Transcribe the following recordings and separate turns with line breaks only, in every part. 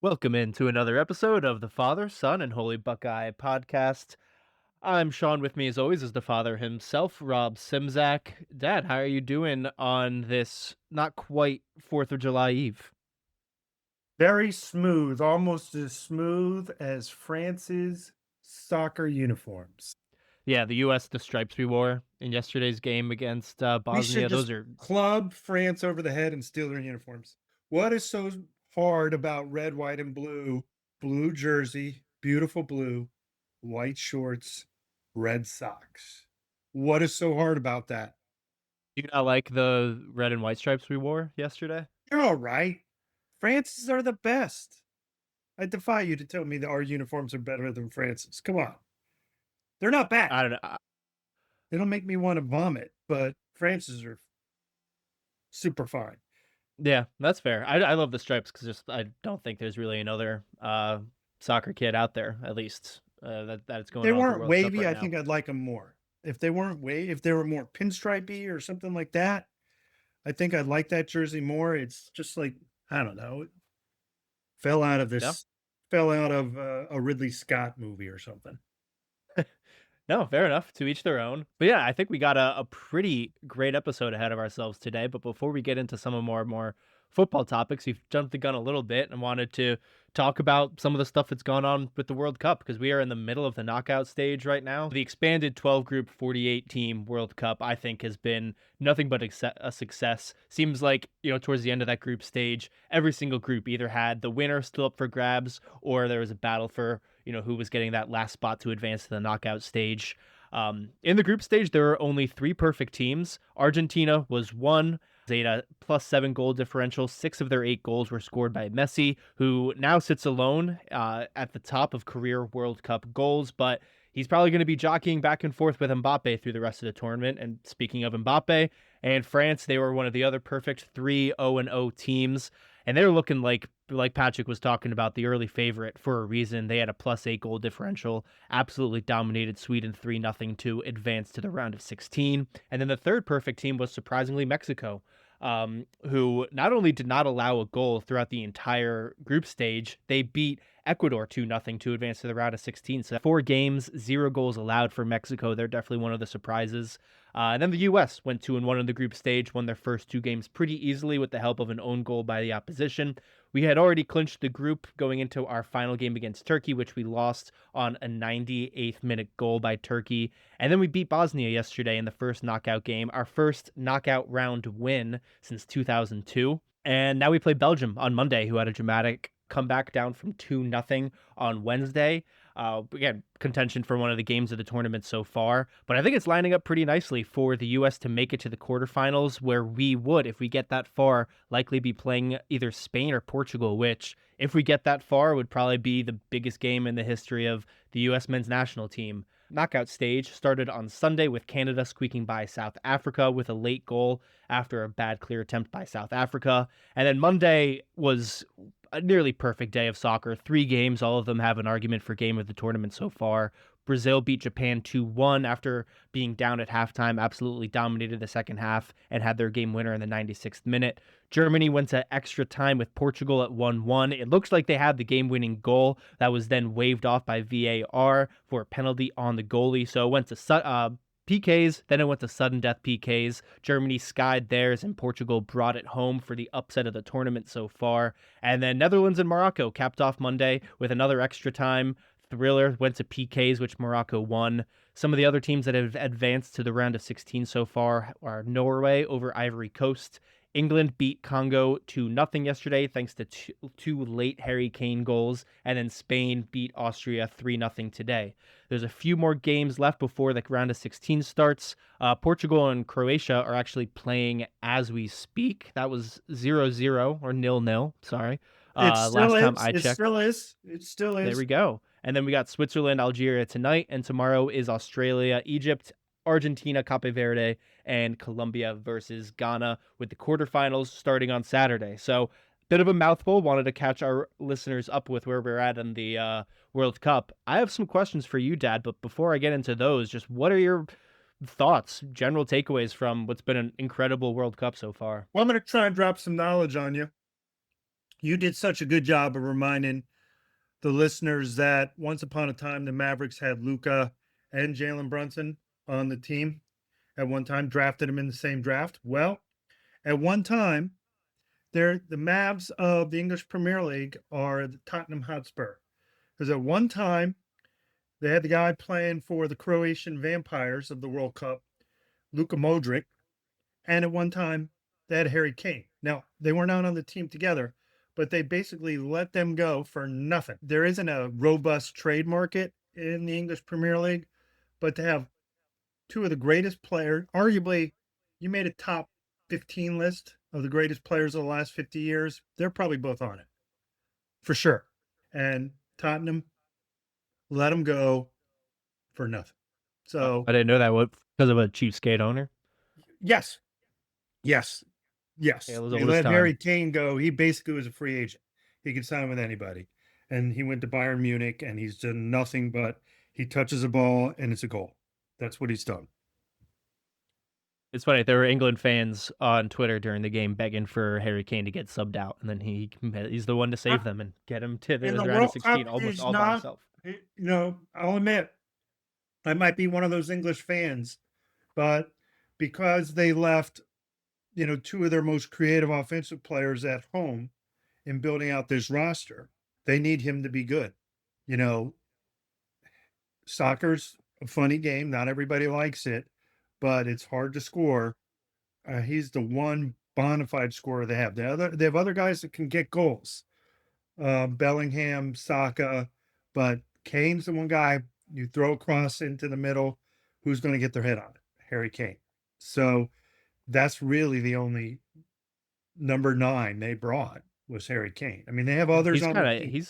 Welcome into another episode of the Father, Son, and Holy Buckeye podcast. I'm Sean. With me, as always, is the father himself, Rob Simzak. Dad, how are you doing on this not quite 4th of July Eve?
Very smooth, almost as smooth as France's soccer uniforms.
Yeah, the U.S., the stripes we wore in yesterday's game against
We should
Bosnia,
just
those are,
club France over the head and steal their uniforms. What is so hard about red, white, and blue? Blue jersey, beautiful blue, white shorts, red socks. What is so hard about that?
do you not like the red and white stripes we wore yesterday?
You're all right. France's are the best. I defy you to tell me that our uniforms are better than France's. Come on. They're not bad.
I don't know.
They don't make me want to vomit, but France's are super fine.
Yeah, that's fair. I love the stripes because just I don't think there's really another soccer kid out there, at least that's
If
going
they
on with the
weren't
World Cup
wavy,
right
I
now.
think I'd like them more. If they were more pinstripey or something like that, I think I'd like that jersey more. It's just like, I don't know, it fell out of
No,
this fell out of a Ridley Scott movie or something.
no, fair enough. To each their own. But yeah, I think we got a pretty great episode ahead of ourselves today. But before we get into some of more football topics, we've jumped the gun a little bit and wanted to talk about some of the stuff that's gone on with the World Cup because we are in the middle of the knockout stage right now. The expanded 12 group 48 team World Cup, I think, has been nothing but a success. Seems like, towards the end of that group stage, every single group either had the winner still up for grabs or there was a battle for who was getting that last spot to advance to the knockout stage. In the group stage, there are only three perfect teams. Argentina was one. They had a +7 goal differential. 6 of their 8 goals were scored by Messi, who now sits alone at the top of career World Cup goals, but he's probably going to be jockeying back and forth with Mbappe through the rest of the tournament. And speaking of Mbappe and France, they were one of the other perfect 3-0-0 teams. And they're looking like Patrick was talking about, the early favorite for a reason. They had a +8 goal differential, absolutely dominated Sweden 3-0 to advance to the round of 16. And then the third perfect team was surprisingly Mexico, who not only did not allow a goal throughout the entire group stage, they beat Ecuador 2-0 to advance to the round of 16. So 4 games, 0 goals allowed for Mexico. They're definitely one of the surprises. And then the U.S. went 2-1 in the group stage, won their first 2 games pretty easily with the help of an own goal by the opposition. We had already clinched the group going into our final game against Turkey, which we lost on a 98th minute goal by Turkey. And then we beat Bosnia yesterday in the first knockout game, our first knockout round win since 2002. And now we play Belgium on Monday, who had a dramatic comeback down from 2-0 on Wednesday. Again, contention for one of the games of the tournament so far, but I think it's lining up pretty nicely for the U.S. to make it to the quarterfinals, where we would, if we get that far, likely be playing either Spain or Portugal, which, if we get that far, would probably be the biggest game in the history of the U.S. men's national team. Knockout stage started on Sunday with Canada squeaking by South Africa with a late goal after a bad clear attempt by South Africa. And then Monday was a nearly perfect day of soccer. 3 games, all of them have an argument for game of the tournament so far. Brazil beat Japan 2-1 after being down at halftime, absolutely dominated the second half and had their game winner in the 96th minute. Germany went to extra time with Portugal at 1-1. It looks like they had the game-winning goal that was then waved off by VAR for a penalty on the goalie. So it went to PKs, then it went to sudden death PKs. Germany skied theirs, and Portugal brought it home for the upset of the tournament so far. And then Netherlands and Morocco capped off Monday with another extra time thriller, went to PKs, which Morocco won. Some of the other teams that have advanced to the round of 16 so far are Norway over Ivory Coast. England beat Congo 2-0 yesterday thanks to two late Harry Kane goals, and then Spain beat Austria 3-0 today. There's a few more games left before the round of 16 starts. Portugal and Croatia are actually playing as we speak. That was 0-0 or 0-0, sorry.
It still
Last time
is.
I
It
checked.
still is. It still
There
is.
we go. And then we got Switzerland, Algeria tonight, and tomorrow is Australia, Egypt, Argentina, Cape Verde, and Colombia versus Ghana, with the quarterfinals starting on Saturday. So, bit of a mouthful. Wanted to catch our listeners up with where we're at in the World Cup. I have some questions for you, Dad, but before I get into those, just what are your thoughts, general takeaways from what's been an incredible World Cup so far?
Well, I'm going to try and drop some knowledge on you. You did such a good job of reminding the listeners that once upon a time the Mavericks had Luca and Jalen Brunson on the team at one time, drafted them in the same draft. Well, at one time, they're the Mavs of the English Premier League are the Tottenham Hotspur. Because at one time they had the guy playing for the Croatian Vampires of the World Cup, Luka Modric, and at one time they had Harry Kane. Now they were not on the team together, but they basically let them go for nothing. There isn't a robust trade market in the English Premier League, but to have two of the greatest players, arguably, you made a top 15 list of the greatest players of the last 50 years. They're probably both on it for sure. And Tottenham let them go for nothing. So,
I didn't know that because of a cheapskate owner.
yes, yes, yes.
Tale as
They
old as
let
time.
Harry Kane go. He basically was a free agent. He could sign with anybody. And he went to Bayern Munich and he's done nothing but he touches a ball and it's a goal. That's what he's done.
It's funny, there were England fans on Twitter during the game begging for Harry Kane to get subbed out, and then he's the one to save them and get him to
In
the
the
round of
World
16
Cup,
almost
he's
all by
not,
himself.
I'll admit, I might be one of those English fans, but because they left, two of their most creative offensive players at home in building out this roster, they need him to be good. You know, soccer's a funny game. Not everybody likes it, but it's hard to score. He's the one bona fide scorer they have. They have other guys that can get goals. Bellingham, Saka, but Kane's the one guy you throw across into the middle. Who's going to get their head on it? Harry Kane. So that's really the only number 9 they brought was Harry Kane. I mean, they have others
He's
on the
kind of
team.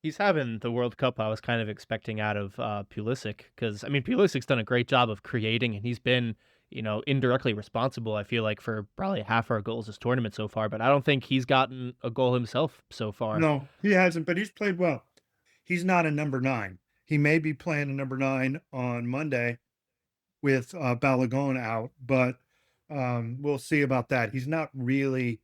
he's having the World Cup I was kind of expecting out of Pulisic, because I mean Pulisic's done a great job of creating, and he's been indirectly responsible. I feel like for probably half our goals this tournament so far, but I don't think he's gotten a goal himself so far.
No, he hasn't, but he's played well. He's not a number 9. He may be playing a number 9 on Monday with Balogun out, but we'll see about that. He's not really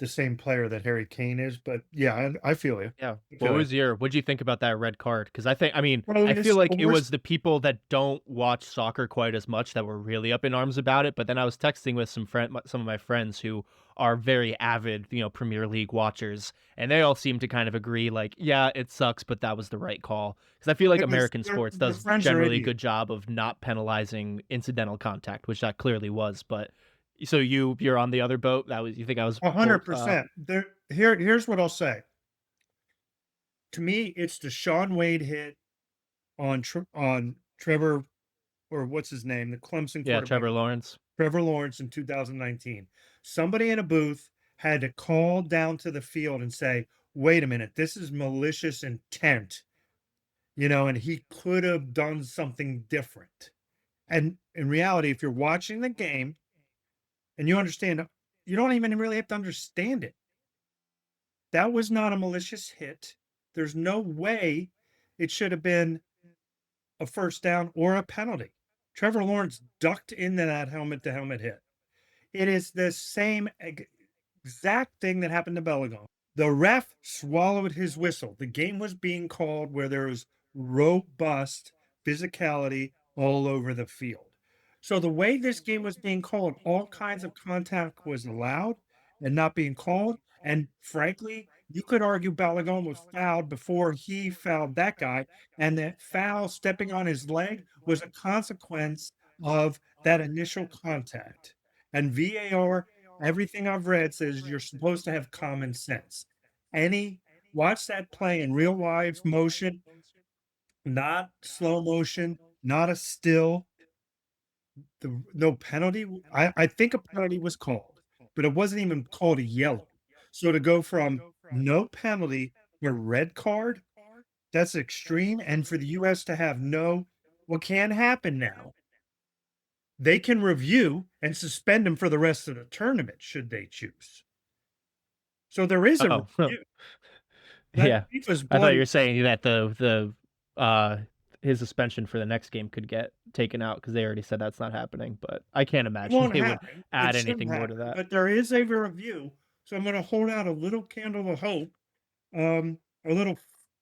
the same player that Harry Kane is, but yeah, I feel you.
Yeah.
I feel you.
What'd you think about that red card? Because I mean,
Well,
I feel
it's
like
the
it
worst.
was the people that don't watch soccer quite as much that were really up in arms about it. But then I was texting with some of my friends who are very avid, Premier League watchers, and they all seem to kind of agree, like, yeah, it sucks, but that was the right call. Because I feel like
It was
American sports
their
does
friends are
generally a
idiots.
good job of not penalizing incidental contact, which that clearly was. But so you're on the other boat. You think I was both?
100%. Here's what I'll say. To me, it's the Sean Wade hit on Trevor, or what's his name, the Clemson
Yeah,
quarterback,
Trevor Lawrence.
Trevor Lawrence in 2019. Somebody in a booth had to call down to the field and say, "Wait a minute, this is malicious intent." And he could have done something different. And in reality, if you're watching the game and you understand, you don't even really have to understand it. That was not a malicious hit. There's no way it should have been a first down or a penalty. Trevor Lawrence ducked into that helmet to helmet hit. It is the same exact thing that happened to Belichick. The ref swallowed his whistle. The game was being called where there was robust physicality all over the field. So the way this game was being called, all kinds of contact was allowed and not being called. And frankly, you could argue Balagon was fouled before he fouled that guy. And that foul stepping on his leg was a consequence of that initial contact. And VAR, everything I've read says you're supposed to have common sense. Any Watch that play in real life motion, not slow motion, not a still. No penalty. I think a penalty was called, but it wasn't even called a yellow. So to go from no penalty to red card, that's extreme. And for the US to have what can happen now, they can review and suspend him for the rest of the tournament should they choose. So there is a
Oh,
review. That
yeah.
FIFA's
I thought you
bloody.
were saying that his suspension for the next game could get taken out because they already said that's not happening. But I can't
It
imagine
won't
they would
happen. It
add
shouldn't
anything more to
happen,
that.
but there is a review So I'm going to hold out a little candle of hope, um, a little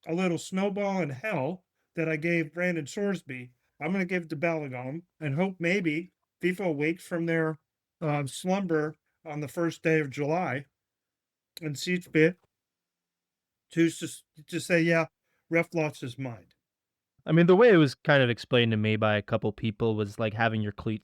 a little snowball in hell that I gave Brandon Sorsby. I'm going to give to Bellingham and hope maybe FIFA awakes from their slumber on the first day of July and sees fit to say, yeah, ref lost his mind.
I mean, the way it was kind of explained to me by a couple people was like having your cleat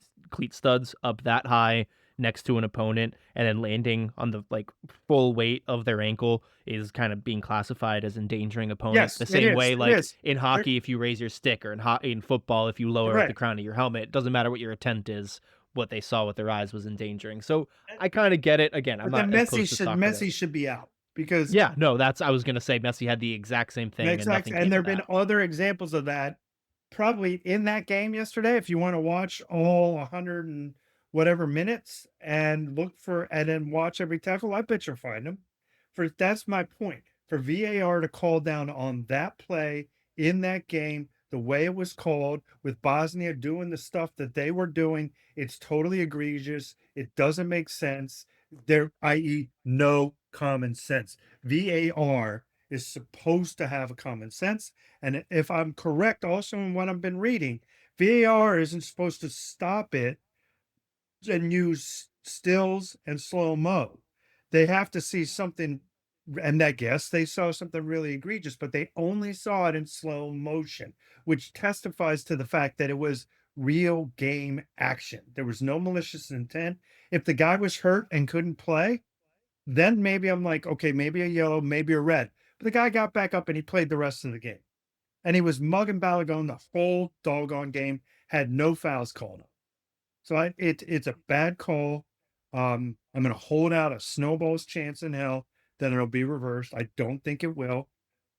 studs up that high next to an opponent and then landing on the like full weight of their ankle is kind of being classified as endangering opponent.
Yes,
The
it
same
is.
way,
It
like
is.
in
They're
hockey, if you raise your stick, or in football, if you lower the
correct.
crown of your helmet, it doesn't matter what your intent is. What they saw with their eyes was endangering. So I kind of get it. Again, I'm
But
not
then
as close to soccer to.
Messi should be out because
Yeah, no, that's I was gonna say Messi had the exact same thing and
exactly,
nothing
and
came
there
of
have been
that.
other examples of that probably in that game yesterday. If you want to watch all 100 and whatever minutes and look for and then watch every tackle, I bet you'll find them. For that's my point. For VAR to call down on that play in that game, the way it was called, with Bosnia doing the stuff that they were doing, it's totally egregious. It doesn't make sense. There, i.e., no common sense. VAR is supposed to have a common sense. And if I'm correct also in what I've been reading, VAR isn't supposed to stop it and use stills and slow mo. They have to see something, and I guess they saw something really egregious, but they only saw it in slow motion, which testifies to the fact that it was real game action. There was no malicious intent. If the guy was hurt and couldn't play, then maybe I'm like, okay, maybe a yellow, maybe a red. But the guy got back up and he played the rest of the game. And he was mugging Balagon the whole doggone game, had no fouls called on. So it's a bad call. I'm going to hold out a snowball's chance in hell that it'll be reversed. I don't think it will,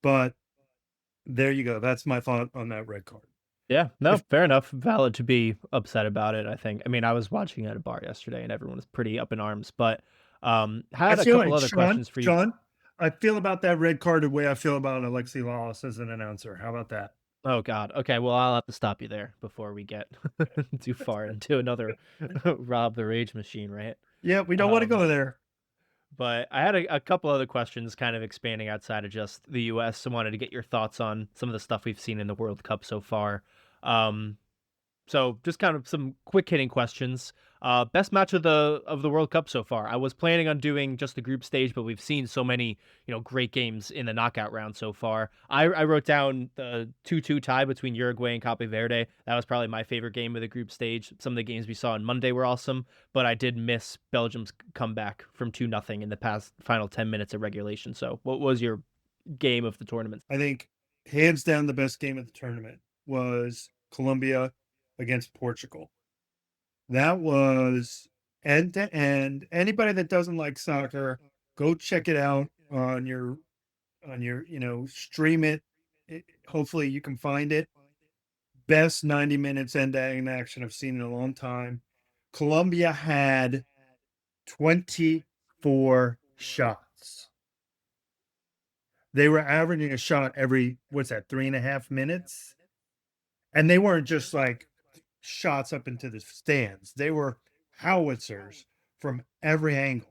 but there you go. That's my thought on that red card.
Yeah, no,
If
fair enough. Valid to be upset about it, I think. I mean, I was watching at a bar yesterday and everyone was pretty up in arms, but
I
had a
feel
couple
like
other questions for you.
Sean, I feel about that red card the way I feel about Alexi Lawless as an announcer. How about that?
Oh God. Okay, well, I'll have to stop you there before we get too far into another Rob the Rage machine, right?
Yeah, we don't want to
Um,
go there.
but I had a couple other questions kind of expanding outside of just the US. I wanted to get your thoughts on some of the stuff we've seen in the World Cup so far. Um, So just kind of some quick hitting questions. Best match of the World Cup so far. I was planning on doing just the group stage, but we've seen so many great games in the knockout round so far. I wrote down the 2-2 tie between Uruguay and Cape Verde. That was probably my favorite game of the group stage. Some of the games we saw on Monday were awesome, but I did miss Belgium's comeback from 2-0 in the past final 10 minutes of regulation. So what was your game of the tournament?
I think hands down the best game of the tournament was Colombia against Portugal. That was end to end. Anybody that doesn't like soccer, go check it out on your stream it. Hopefully you can find it. Best 90 minutes end to end action I've seen in a long time. Colombia had 24 shots. They were averaging a shot every, what's that, 3.5 minutes? And they weren't just like shots up into the stands, they were howitzers from every angle.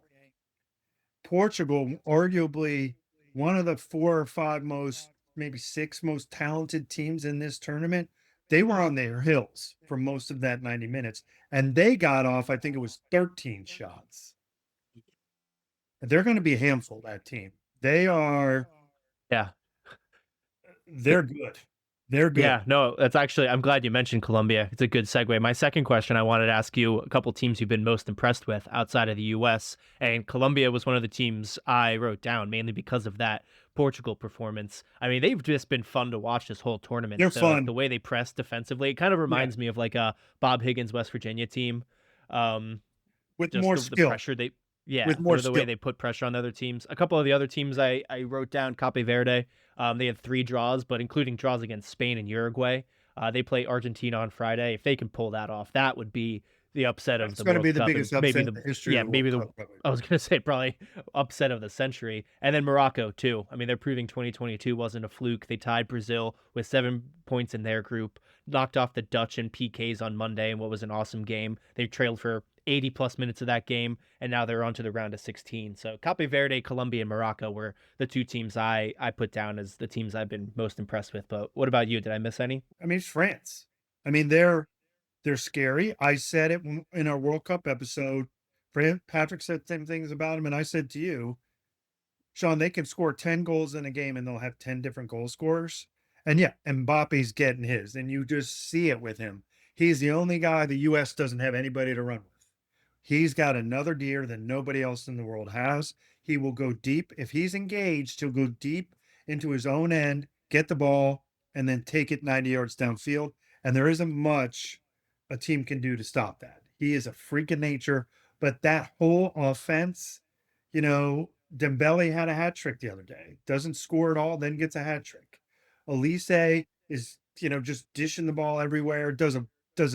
Portugal, arguably one of the 4 or 5 most, maybe 6 most talented teams in this tournament, they were on their heels for most of that 90 minutes. And they got off, I think it was 13 shots. They're going to be a handful, that team.
Yeah.
They're good. They're good.
Yeah, no, that's actually, I'm glad you mentioned Colombia. It's a good segue. My second question, I wanted to ask you a couple teams you've been most impressed with outside of the US, and Colombia was one of the teams I wrote down mainly because of that Portugal performance. I mean, they've just been fun to watch this whole tournament.
They're
The
fun.
way they press defensively, it kind of
Yeah.
reminds me of like a Bob Higgins West Virginia team. Um,
With
just
more
the
skill.
pressure they
With
yeah,
more
the way
skill.
they put pressure on the other teams. A couple of the other teams I wrote down Cape Verde. They had 3 draws, but including draws against Spain and Uruguay. They play Argentina on Friday. If they can pull that off, that would be the upset of
That's
the
gonna be
World
the
Cup and
biggest
maybe
upset
the
in the history of
yeah,
the World
maybe the
Cup, probably.
I was gonna say probably upset of the century. And then Morocco too. I mean, they're proving 2022 wasn't a fluke. They tied Brazil with 7 points in their group, knocked off the Dutch in PKs on Monday in what was an awesome game. They trailed for 80 plus minutes of that game, and now they're on to the round of 16. So Cape Verde, Colombia, and Morocco were the two teams I put down as the teams I've been most impressed with. But what about you? Did I miss any?
I mean, it's France. I mean, they're scary. I said it in our World Cup episode. Patrick said same things about him, and I said to you, Sean, they can score 10 goals in a game and they'll have 10 different goal scorers. And yeah, Mbappe's getting his, and you just see it with him. He's the only guy the US doesn't have anybody to run with. He's got another gear that nobody else in the world has. He will go deep. If he's engaged, he'll go deep into his own end, get the ball, and then take it 90 yards downfield. And there isn't much a team can do to stop that. He is a freak of nature. But that whole offense, Dembele had a hat trick the other day. Doesn't score at all, then gets a hat trick. Elise is, just dishing the ball everywhere, does a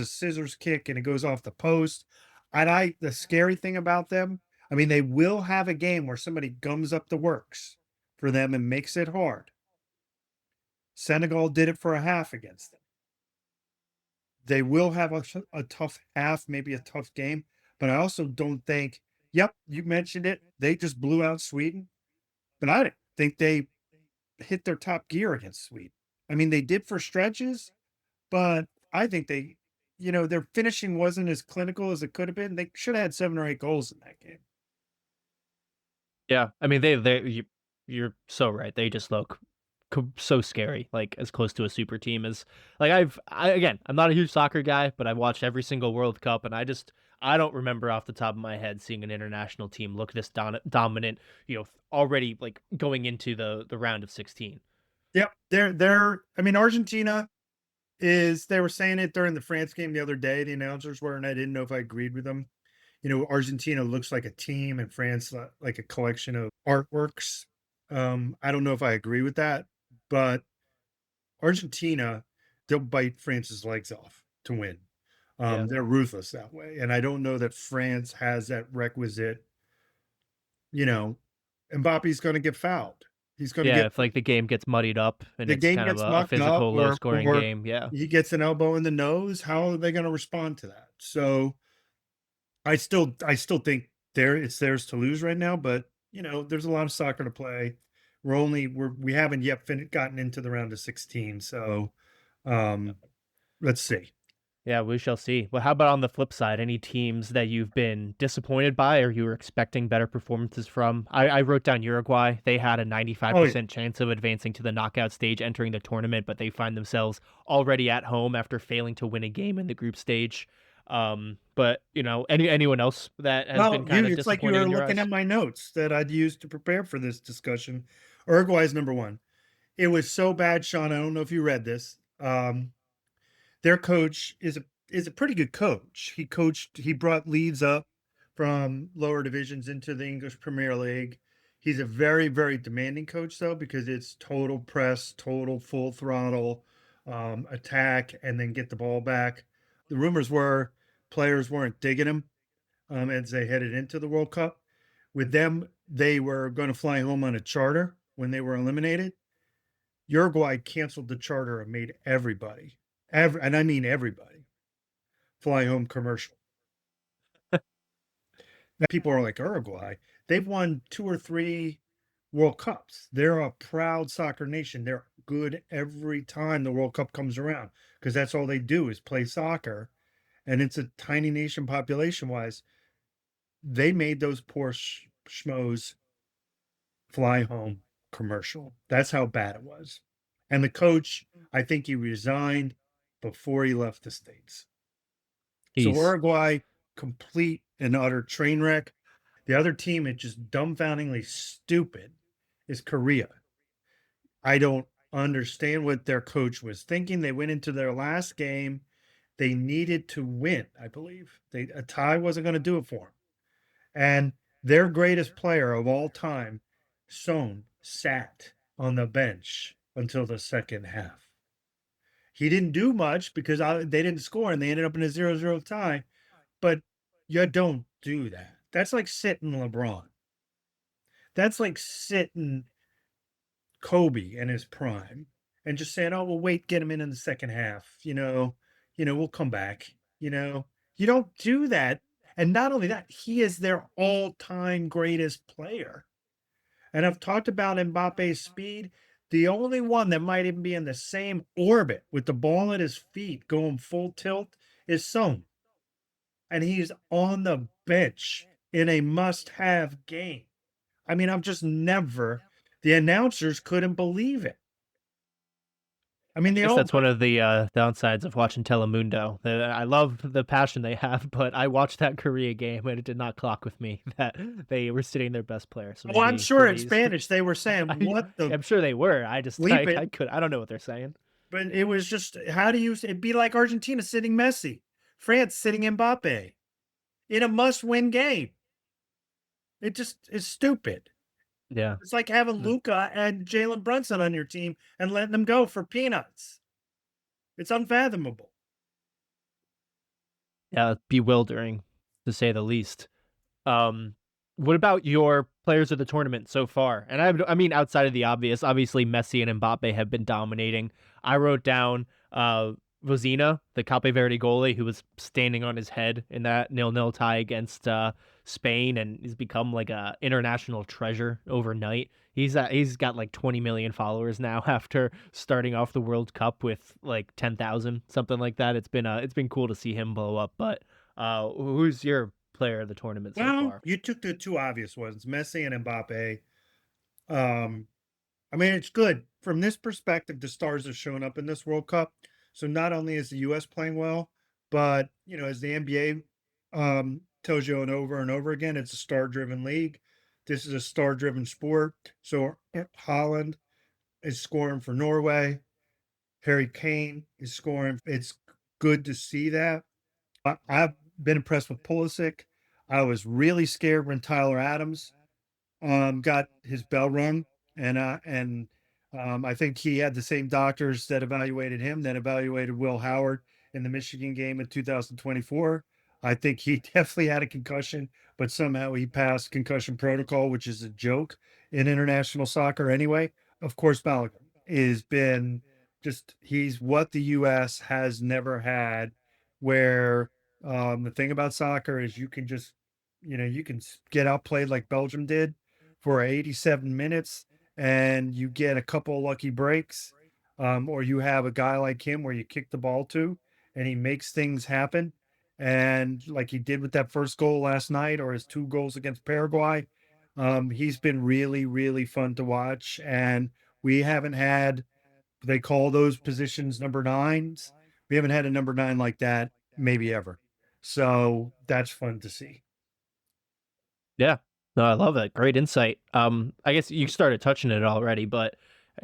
scissors kick and it goes off the post. And the scary thing about them, I mean, they will have a game where somebody gums up the works for them and makes it hard. Senegal did it for a half against them. They will have a tough half, maybe a tough game, but I also don't think, yep, you mentioned it. They just blew out Sweden, but I didn't think they hit their top gear against Sweden. I mean, they did for stretches, but I think their finishing wasn't as clinical as it could have been. They should have had 7 or 8 goals in that game.
Yeah, I mean you're so right. They just look so scary, like as close to a super team as like again, I'm not a huge soccer guy, but I've watched every single World Cup, and I don't remember off the top of my head seeing an international team look this dominant, already like going into the round of 16.
Yep, they're. I mean, Argentina is. They were saying it during the France game the other day. The announcers were, and I didn't know if I agreed with them. Argentina looks like a team and France like a collection of artworks. I don't know if I agree with that, but Argentina, they'll bite France's legs off to win.
Yeah.
They're ruthless that way. And I don't know that France has that requisite, you know, Mbappe's going to get fouled. He's going to
Yeah,
get
if like the game gets muddied up and
the
it's
game
kind of
gets
a
mucked up
physical, low scoring
or
game. Yeah.
he gets an elbow in the nose. How are they going to respond to that? So I still think it's theirs to lose right now, but there's a lot of soccer to play. We haven't yet gotten into the round of 16, so um, let's see.
Yeah, we shall see. Well, how about on the flip side? Any teams that you've been disappointed by or you were expecting better performances from? I wrote down Uruguay. They had a
Oh yeah,
95% chance of advancing to the knockout stage entering the tournament, but they find themselves already at home after failing to win a game in the group stage. But anyone else that has
well,
been kind of
it's like you
disappointing
were
in your
looking
eyes?
at my notes that I'd used to prepare for this discussion. Uruguay's number one. It was so bad, Sean. I don't know if you read this. Their coach is a pretty good coach. He brought Leeds up from lower divisions into the English Premier League. He's a very, very demanding coach though, because it's total press, total full throttle attack, and then get the ball back. The rumors were players weren't digging him as they headed into the World Cup. With them, they were going to fly home on a charter when they were eliminated. Uruguay canceled the charter and made and I mean everybody, fly home commercial. Now, people are like, Uruguay, they've won 2 or 3 World Cups. They're a proud soccer nation. They're good every time the World Cup comes around because that's all they do is play soccer. And it's a tiny nation population wise. They made those poor schmoes fly home commercial. That's how bad it was. And the coach, I think he resigned before he left the States. So
He's
Uruguay, complete and utter train wreck. The other team, it's just dumbfoundingly stupid, is Korea. I don't understand what their coach was thinking. They went into their last game. They needed to win, I believe. A tie wasn't going to do it for them. And their greatest player of all time, Son, sat on the bench until the second half. He didn't do much because they didn't score and they ended up in a 0-0 tie. but you don't do that. That's like sitting LeBron. That's like sitting Kobe in his prime and just saying, "Oh, well, wait, get him in the second half. We'll come back." You don't do that. And not only that, he is their all-time greatest player. And I've talked about Mbappe's speed. The only one that might even be in the same orbit with the ball at his feet going full tilt is Son. And he's on the bench in a must-have game. I mean, I'm just never the announcers couldn't believe it. I
I
mean, they
guess
all
that's one of the, downsides of watching Telemundo. I love the passion they have, but I watched that Korea game, and it did not clock with me that they were sitting their best player, so
oh, I'm sure in
maybe
Spanish they were saying,
I
"What the
I'm sure they were, I just
bleep it?"
I don't know what they're saying.
But it was just, how do you it'd be like Argentina sitting Messi, France sitting Mbappe in a must-win game. It just is stupid.
Yeah.
It's like having
Mm.
Luca and Jalen Brunson on your team and letting them go for peanuts. It's unfathomable.
Yeah, bewildering, to say the least. Um, what about your players of the tournament so far? And I mean, outside of the obvious, obviously Messi and Mbappe have been dominating. I wrote down Vozina, the Cape Verde goalie, who was standing on his head in that 0-0 tie against Spain, and he's become like a international treasure overnight. He's got like 20 million followers now after starting off the World Cup with like 10,000, something like that. It's been cool to see him blow up. But who's your player of the tournament so
Well,
far?
you took the two obvious ones, Messi and Mbappe. Um, I mean, it's good from this perspective. The stars have shown up in this World Cup. So not only is the U.S. playing well, but as the NBA tells you over and over again, it's a star-driven league. This is a star-driven sport. So Holland is scoring for Norway. Harry Kane is scoring. It's good to see that. I've been impressed with Pulisic. I was really scared when Tyler Adams got his bell rung, and I think he had the same doctors that evaluated him that evaluated Will Howard in the Michigan game in 2024. I think he definitely had a concussion, but somehow he passed concussion protocol, which is a joke in international soccer anyway. Of course, Balogun has been just he's what the U.S. has never had, where the thing about soccer is you can just you can get outplayed like Belgium did for 87 minutes and you get a couple lucky breaks, or you have a guy like him where you kick the ball to and he makes things happen. And like he did with that first goal last night or his two goals against Paraguay, he's been really, really fun to watch. And we haven't had, they call those positions number nines. We haven't had a number nine like that, maybe ever. So that's fun to see.
Yeah. No, I love that. Great insight. I guess you started touching it already, but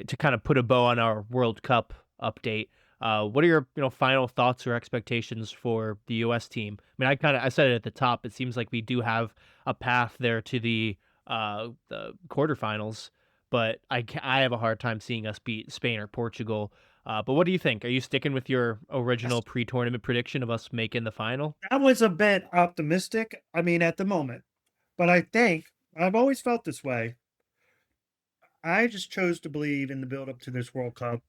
to kind of put a bow on our World Cup update, what are your final thoughts or expectations for the U.S. team? I mean, I said it at the top. It seems like we do have a path there to the quarterfinals, but I have a hard time seeing us beat Spain or Portugal. But what do you think? Are you sticking with your original
Yes.
pre-tournament prediction of us making the final?
That was a bit optimistic. I mean, at the moment, but I think I've always felt this way. I just chose to believe in the build up to this World Cup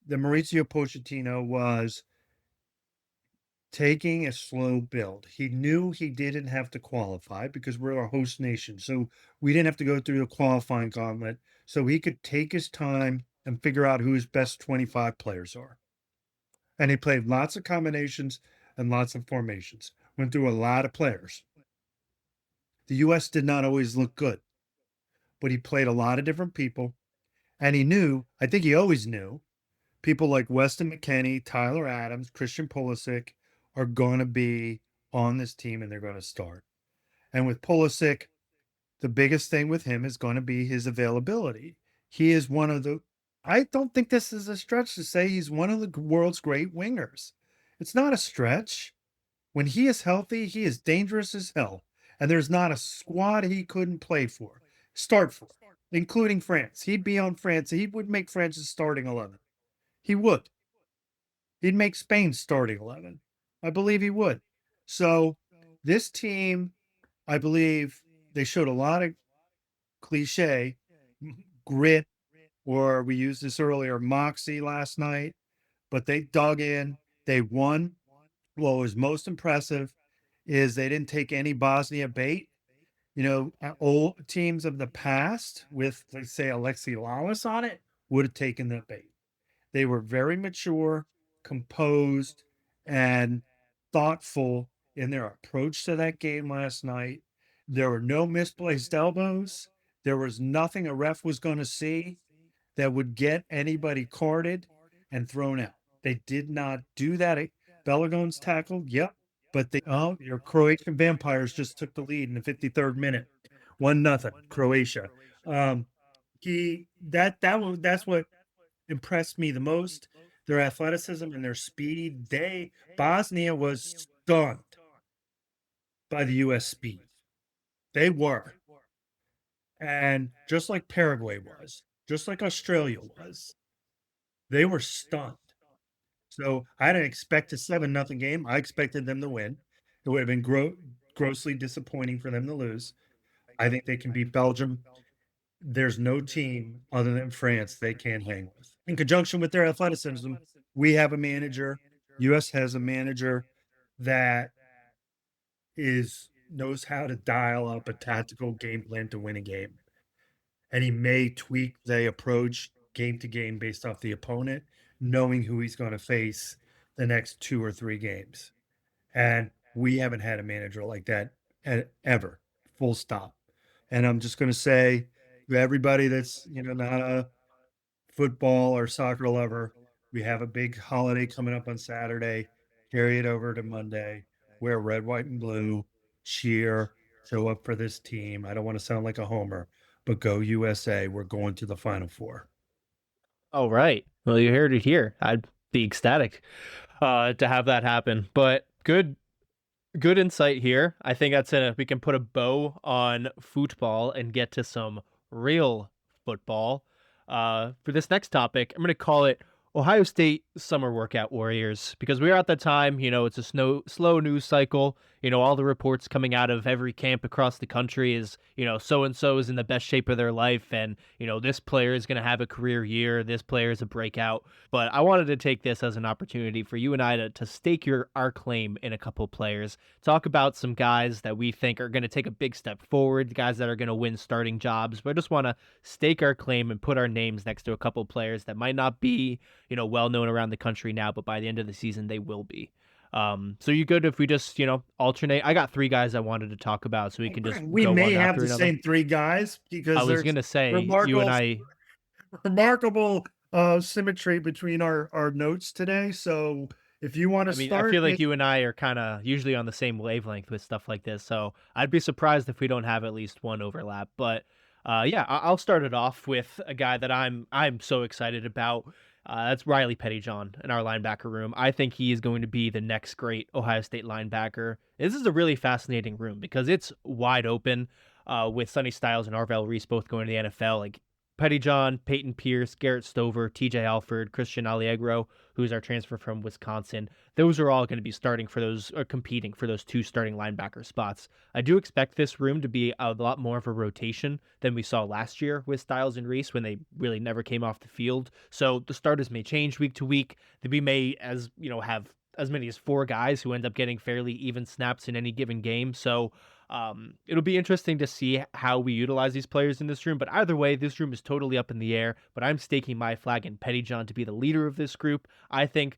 that Mauricio Pochettino was taking a slow build. He knew he didn't have to qualify because we're a host nation. So we didn't have to go through the qualifying gauntlet. So he could take his time and figure out who his best 25 players are. And he played lots of combinations and lots of formations, went through a lot of players. The US did not always look good, but he played a lot of different people. And he knew, I think he always knew, people like Weston McKennie, Tyler Adams, Christian Pulisic are going to be on this team and they're going to start. And with Pulisic, the biggest thing with him is going to be his availability. He is one of the, I don't think this is a stretch to say he's one of the world's great wingers. It's not a stretch. When he is healthy, he is dangerous as hell. And there's not a squad he couldn't play for, start for, including France. He'd be on France. He would make France's starting 11. He would. He'd make Spain's starting 11. I believe he would. So this team, I believe they showed a lot of cliche grit, or we used this earlier, moxie last night, but they dug in, they won. What was most impressive is they didn't take any Bosnia bait. Old teams of the past with, let's say, Alexi Lalas on it would have taken the bait. They were very mature, composed, and thoughtful in their approach to that game last night. There were no misplaced elbows. There was nothing a ref was going to see that would get anybody carded and thrown out. They did not do that. Belagon's tackled, yep. But your Croatian Vampires just took the lead in the 53rd minute. 1-0 Croatia. That's what impressed me the most. Their athleticism and their speed. Bosnia was stunned by the US speed. They were. And just like Paraguay was, just like Australia was, they were stunned. So I didn't expect a 7-0 game. I expected them to win. It would have been grossly disappointing for them to lose. I think they can beat Belgium. There's no team other than France they can't hang with. In conjunction with their athleticism, we have a manager. US has a manager that knows how to dial up a tactical game plan to win a game. And he may tweak the approach game to game based off the opponent, knowing who he's going to face the next 2 or 3 games. And we haven't had a manager like that ever, full stop. And I'm just going to say to everybody that's, not a football or soccer lover, we have a big holiday coming up on Saturday. Carry it over to Monday. Wear red, white, and blue. Cheer. Show up for this team. I don't want to sound like a homer, but go USA. We're going to the Final Four.
Oh, right. Well, you heard it here. I'd be ecstatic to have that happen. But good insight here. I think we can put a bow on football and get to some real football. For this next topic, I'm going to call it Ohio State Summer Workout Warriors, because we're at the time, it's a slow news cycle. All the reports coming out of every camp across the country is, so-and-so is in the best shape of their life. And, this player is going to have a career year. This player is a breakout. But I wanted to take this as an opportunity for you and I to stake our claim in a couple players, talk about some guys that we think are going to take a big step forward, guys that are going to win starting jobs. But I just want to stake our claim and put our names next to a couple players that might not be, well known around the country now, but by the end of the season, they will be. So you good if we just, alternate? I got 3 guys I wanted to talk about, so we can just
We
go
may
one
have
after
the
another.
same 3 guys because
I was
there's
gonna say you and
remarkable
I.
remarkable symmetry between our notes today. So if you want to
I mean, I
start,
feel like you and I are kind of usually on the same wavelength with stuff like this, so I'd be surprised if we don't have at least one overlap. But yeah, I'll start it off with a guy that I'm so excited about. That's Riley Pettijohn in our linebacker room. I think he is going to be the next great Ohio State linebacker. This is a really fascinating room because it's wide open, with Sonny Styles and Arvell Reese both going to the NFL. Like Pettijohn, Peyton Pierce, Garrett Stover, TJ Alford, Christian Alliegro, who's our transfer from Wisconsin. Those are all going to be starting for those, or competing for those 2 starting linebacker spots. I do expect this room to be a lot more of a rotation than we saw last year with Styles and Reese when they really never came off the field. So the starters may change week to week. We may, have as many as 4 guys who end up getting fairly even snaps in any given game. So it'll be interesting to see how we utilize these players in this room. But either way, this room is totally up in the air. But I'm staking my flag in Pettijohn to be the leader of this group. I think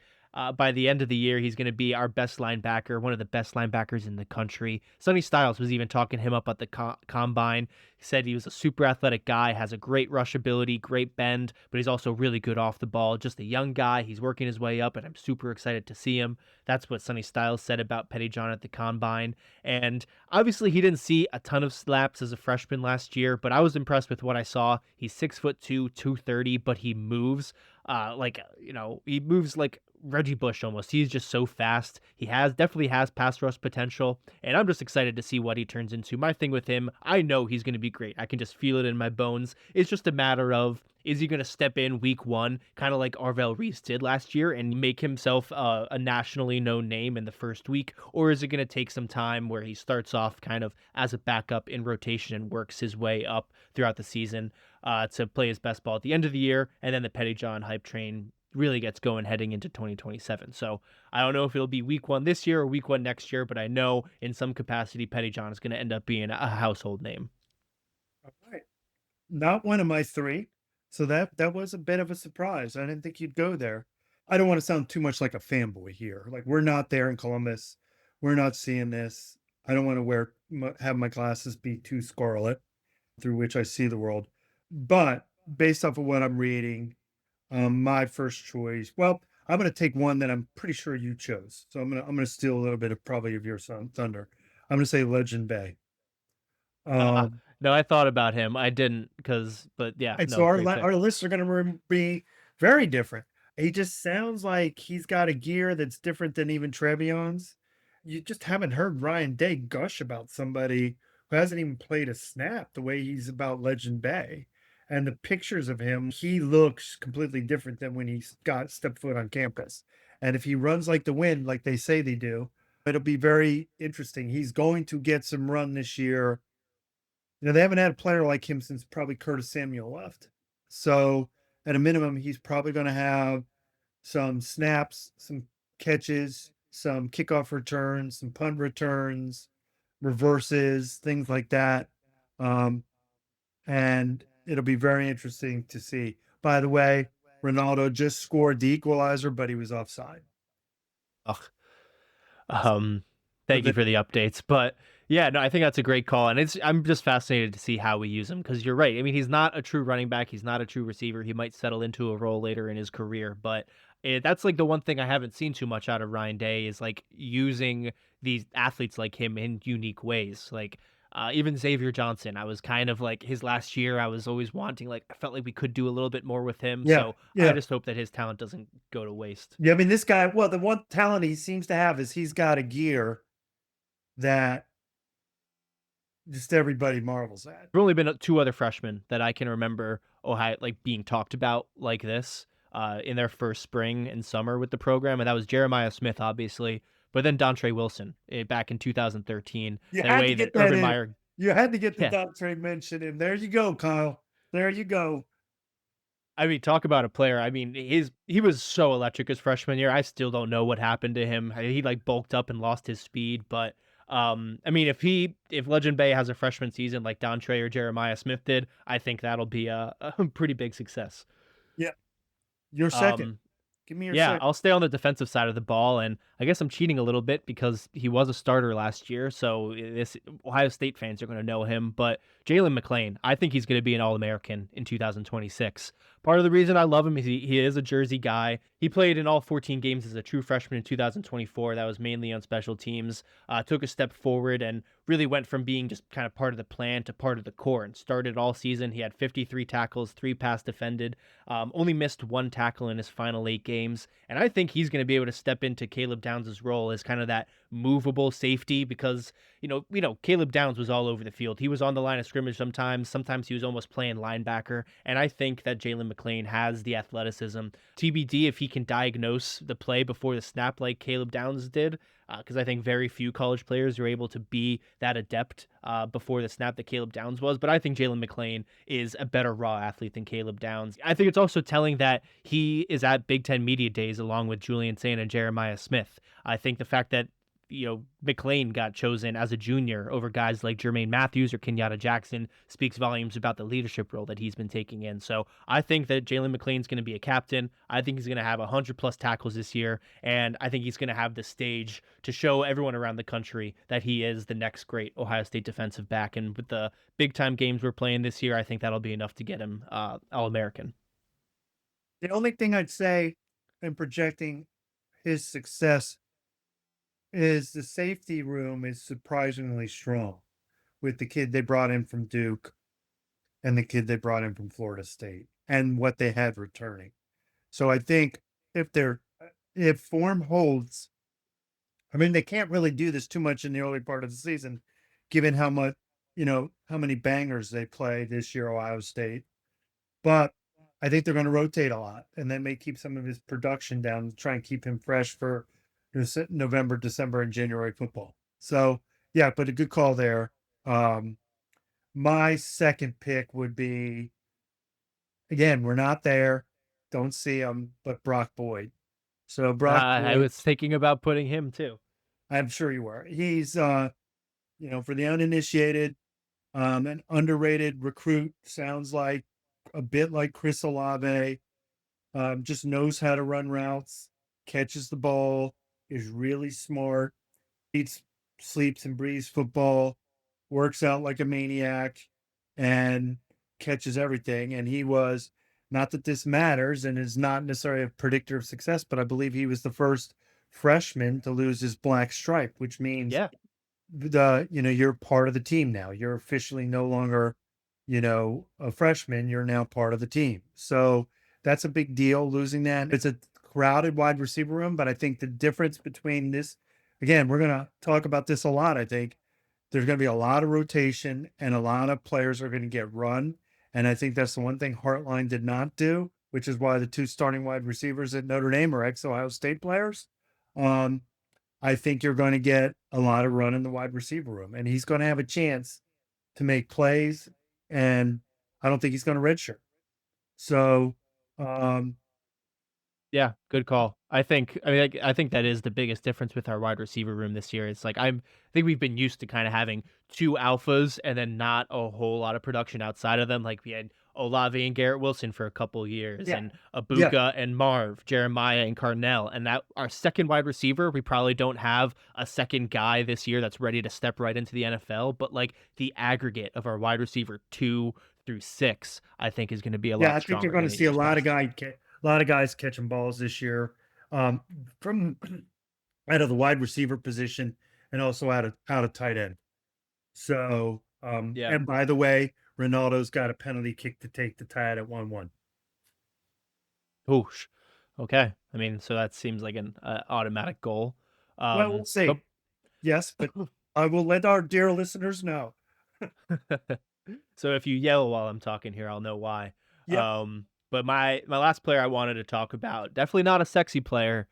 by the end of the year, he's going to be our best linebacker, one of the best linebackers in the country. Sonny Styles was even talking him up at the combine. He said he was a super athletic guy, has a great rush ability, great bend, but he's also really good off the ball. Just a young guy. He's working his way up, and I'm super excited to see him. That's what Sonny Styles said about Pettijohn at the combine. And obviously, he didn't see a ton of slaps as a freshman last year, but I was impressed with what I saw. He's 6'2", 230, but he moves he moves like Reggie Bush almost. He's just so fast. He definitely has pass rush potential, and I'm just excited to see what he turns into. My thing with him, I know he's going to be great. I can just feel it in my bones. It's just a matter of, is he going to step in week one, kind of like Arvell Reese did last year, and make himself a nationally known name in the first week? Or is it going to take some time where he starts off kind of as a backup in rotation and works his way up throughout the season to play his best ball at the end of the year? And then the Pettijohn hype train really gets going heading into 2027. So I don't know if it'll be week one this year or week one next year, but I know in some capacity, Pettijohn is going to end up being a household name.
All right. Not one of my three. So that was a bit of a surprise. I didn't think you'd go there. I don't want to sound too much like a fanboy here. Like we're not there in Columbus. We're not seeing this. I don't want to have my glasses be too scarlet through which I see the world. But based off of what I'm reading, my first choice. Well, I'm going to take one that I'm pretty sure you chose. So I'm gonna steal a little bit of probably of your thunder. I'm going to say Legend Bay.
Uh,
Um,
no, I thought about him. I didn't but yeah,
And so
no, great pick.
our lists are going to be very different. He just sounds like he's got a gear that's different than even Trevion's. You just haven't heard Ryan Day gush about somebody who hasn't even played a snap the way he's about Legend Bay. And the pictures of him, he looks completely different than when he's got stepped foot on campus. And if he runs like the wind, like they say they do, it'll be very interesting. He's going to get some run this year. They haven't had a player like him since probably Curtis Samuel left. So at a minimum, he's probably going to have some snaps, some catches, some kickoff returns, some punt returns, reverses, things like that. And it'll be very interesting to see. By the way, Ronaldo just scored the equalizer, but he was offside.
Ugh. Um,
So
Thank you
that
for the updates. But yeah, no, I think that's a great call, and I'm just fascinated to see how we use him because you're right. I mean, he's not a true running back. He's not a true receiver. He might settle into a role later in his career, but that's like the one thing I haven't seen too much out of Ryan Day is like using these athletes like him in unique ways. Like even Xavier Johnson, I was kind of like his last year. I was always wanting, like, I felt like we could do a little bit more with him.
yeah,
So I
yeah.
just hope that his talent doesn't go to waste.
Yeah, I mean, this guy, well, the one talent he seems to have is he's got a gear that just everybody marvels at.
There've only been two other freshmen that I can remember Ohio like being talked about like this in their first spring and summer with the program, and that was Jeremiah Smith, obviously, but then Dontre Wilson back in 2013.
You
The
had to
way that
get that
Urban
in.
Meyer,
You had to get the
yeah,
dot trade mention in. There you go, Kyle. There you go.
I mean, talk about a player. I mean, he was so electric his freshman year. I still don't know what happened to him. He like bulked up and lost his speed, but I mean, if Legend Bay has a freshman season like Dontre or Jeremiah Smith did, I think that'll be a pretty big success.
Yeah. Your second.
Um,
Give me your
Yeah,
second.
I'll stay on the defensive side of the ball, and I guess I'm cheating a little bit because he was a starter last year, so this Ohio State fans are going to know him. But Jaylen McClain, I think he's going to be an All-American in 2026. Part of the reason I love him is he is a Jersey guy. He played in all 14 games as a true freshman in 2024. That was mainly on special teams. Took a step forward and really went from being just kind of part of the plan to part of the core and started all season. He had 53 tackles, 3 pass defended, only missed 1 tackle in his final 8 games. And I think he's going to be able to step into Caleb Downs' role as kind of that movable safety because, Caleb Downs was all over the field. He was on the line of scrimmage sometimes. Sometimes he was almost playing linebacker. And I think that Jaylen McClain has the athleticism. TBD if he can diagnose the play before the snap like Caleb Downs did, because I think very few college players are able to be that adept before the snap that Caleb Downs was. But I think Jaylen McClain is a better raw athlete than Caleb Downs. I think it's also telling that he is at Big Ten Media Days along with Julian Saint and Jeremiah Smith. I think the fact that McClain got chosen as a junior over guys like Jermaine Matthews or Kenyatta Jackson speaks volumes about the leadership role that he's been taking in. So I think that Jaylen McClain's going to be a captain. I think he's going to have 100 plus tackles this year. And I think he's going to have the stage to show everyone around the country that he is the next great Ohio State defensive back. And with the big time games we're playing this year, I think that'll be enough to get him All-American.
The only thing I'd say in projecting his success is the safety room is surprisingly strong with the kid they brought in from Duke and the kid they brought in from Florida State and what they had returning. So I think if they're if form holds, I mean, they can't really do this too much in the early part of the season, given how much, how many bangers they play this year, Ohio State. But I think they're going to rotate a lot, and that may keep some of his production down to try and keep him fresh for November, December, and January football. So, yeah, but a good call there. Um, my second pick would be, again, we're not there, don't see him, but Brock Boyd. So Brock
I
Boyd,
was thinking about putting him too.
I'm sure you were. He's for the uninitiated, an underrated recruit. Sounds like a bit like Chris Olave. Just knows how to run routes, catches the ball, is really smart, eats, sleeps, and breathes football, works out like a maniac, and catches everything. And he was, not that this matters and is not necessarily a predictor of success, but I believe he was the first freshman to lose his black stripe, which means
Yeah.
you're part of the team now. You're officially no longer, a freshman. You're now part of the team. So that's a big deal, losing that. It's a crowded wide receiver room, but I think the difference between this, again, we're going to talk about this a lot. I think there's going to be a lot of rotation and a lot of players are going to get run. And I think that's the one thing Hartline did not do, which is why the two starting wide receivers at Notre Dame are ex-Ohio State players. Um, I think you're going to get a lot of run in the wide receiver room, and he's going to have a chance to make plays. And I don't think he's going to redshirt. So, um,
Yeah, good call. I think that is the biggest difference with our wide receiver room this year. It's like I think we've been used to kind of having two alphas and then not a whole lot of production outside of them. Like we had Olave and Garrett Wilson for a couple years,
yeah,
and
yeah,
Abuka and Marv, Jeremiah and Carnell, and that our second wide receiver. We probably don't have a second guy this year that's ready to step right into the NFL. But like the aggregate of our wide receiver 2 through 6, I think is going to be a
yeah.
lot
I think you're
stronger
going
than
to
in
see a
years
lot of
past.
guys catching balls this year, from out of the wide receiver position and also out of tight end. So,
Yeah.
and by the way, Ronaldo's got a penalty kick to take the tie at 1-1.
Oosh. Okay. I mean, so that seems like an automatic goal.
Well, we'll
But
see. Yes, but I will let our dear listeners know.
so if you yell while I'm talking here, I'll know why.
Yep.
But my last player I wanted to talk about, definitely not a sexy player,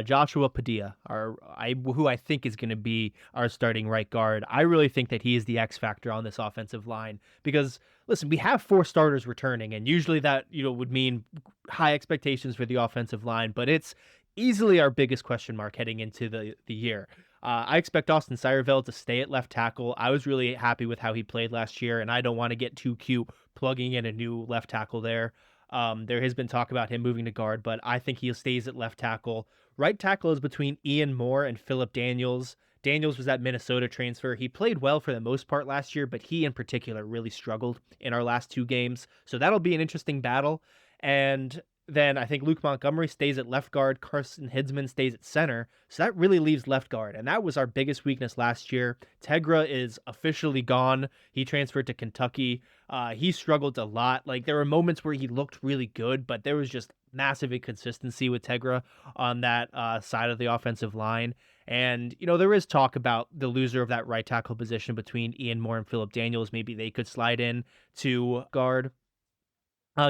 Joshua Padilla, who I think is going to be our starting right guard. I really think that he is the X factor on this offensive line because listen, we have four starters returning, and usually that would mean high expectations for the offensive line, but it's easily our biggest question mark heading into the year. I expect Austin Seyerveld to stay at left tackle. I was really happy with how he played last year, and I don't want to get too cute plugging in a new left tackle there. There has been talk about him moving to guard, but I think he stays at left tackle. Right tackle is between Ian Moore and Philip Daniels. Daniels was that Minnesota transfer. He played well for the most part last year, but he in particular really struggled in our last two games. So that'll be an interesting battle. And then I think Luke Montgomery stays at left guard. Carson Hidsman stays at center. So that really leaves left guard. And that was our biggest weakness last year. Tegra is officially gone. He transferred to Kentucky. He struggled a lot. Like there were moments where he looked really good, but there was just massive inconsistency with Tegra on that side of the offensive line. And, there is talk about the loser of that right tackle position between Ian Moore and Philip Daniels. Maybe they could slide in to guard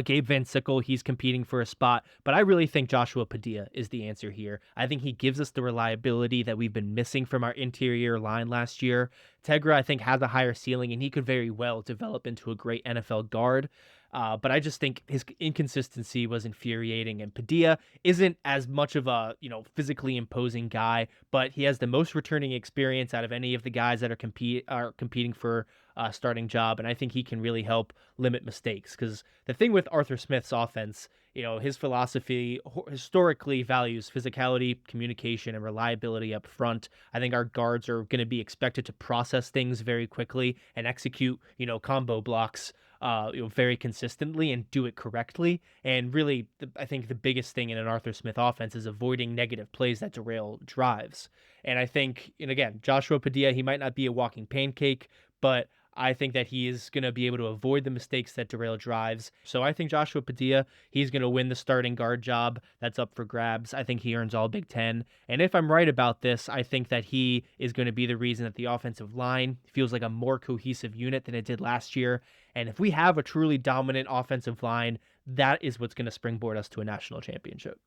Gabe Van Sickle, he's competing for a spot, but I really think Joshua Padilla is the answer here. I think he gives us the reliability that we've been missing from our interior line last year. Tegra, I think, has a higher ceiling, and he could very well develop into a great NFL guard. But I just think his inconsistency was infuriating, and Padilla isn't as much of a physically imposing guy, but he has the most returning experience out of any of the guys that are competing for a starting job, and I think he can really help limit mistakes because the thing with Arthur Smith's offense, his philosophy historically values physicality, communication, and reliability up front. I think our guards are going to be expected to process things very quickly and execute, combo blocks, very consistently and do it correctly. And really, I think the biggest thing in an Arthur Smith offense is avoiding negative plays that derail drives. And I think, and again, Joshua Padilla, he might not be a walking pancake, but I think that he is going to be able to avoid the mistakes that derail drives. So I think Joshua Padilla, he's going to win the starting guard job. That's up for grabs. I think he earns all Big Ten. And if I'm right about this, I think that he is going to be the reason that the offensive line feels like a more cohesive unit than it did last year. And if we have a truly dominant offensive line, that is what's going to springboard us to a national championship.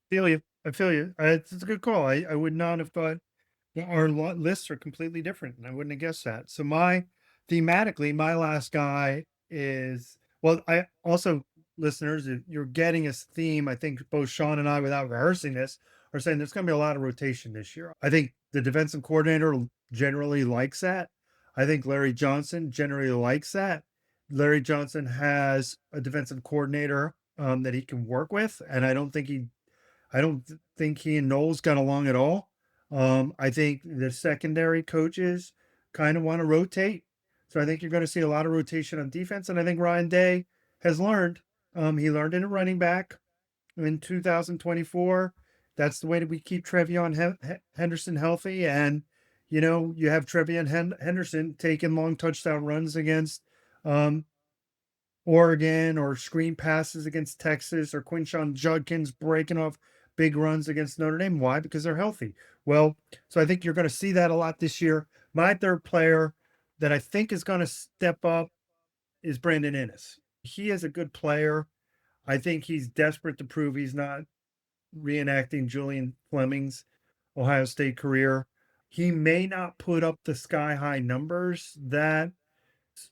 Feel you. I feel you. It's a good call. I would not have thought our lists are completely different, and I wouldn't have guessed that. So thematically, my last guy is well. I also, listeners, if you're getting a theme, I think both Sean and I, without rehearsing this, are saying there's going to be a lot of rotation this year. I think the defensive coordinator generally likes that. I think Larry Johnson generally likes that. Larry Johnson has a defensive coordinator that he can work with, and I don't think he and Knowles got along at all. I think the secondary coaches kind of want to rotate. So I think you're going to see a lot of rotation on defense. And I think Ryan Day has learned. He learned in a running back in 2024. That's the way that we keep Trevion Henderson healthy. And, you have Trevion Henderson taking long touchdown runs against um, Oregon, or screen passes against Texas, or Quinshon Judkins breaking off big runs against Notre Dame. Why? Because they're healthy. Well, so I think you're going to see that a lot this year. My third player that I think is going to step up is Brandon Innes. He is a good player. I think he's desperate to prove he's not reenacting Julian Fleming's Ohio State career. He may not put up the sky high numbers that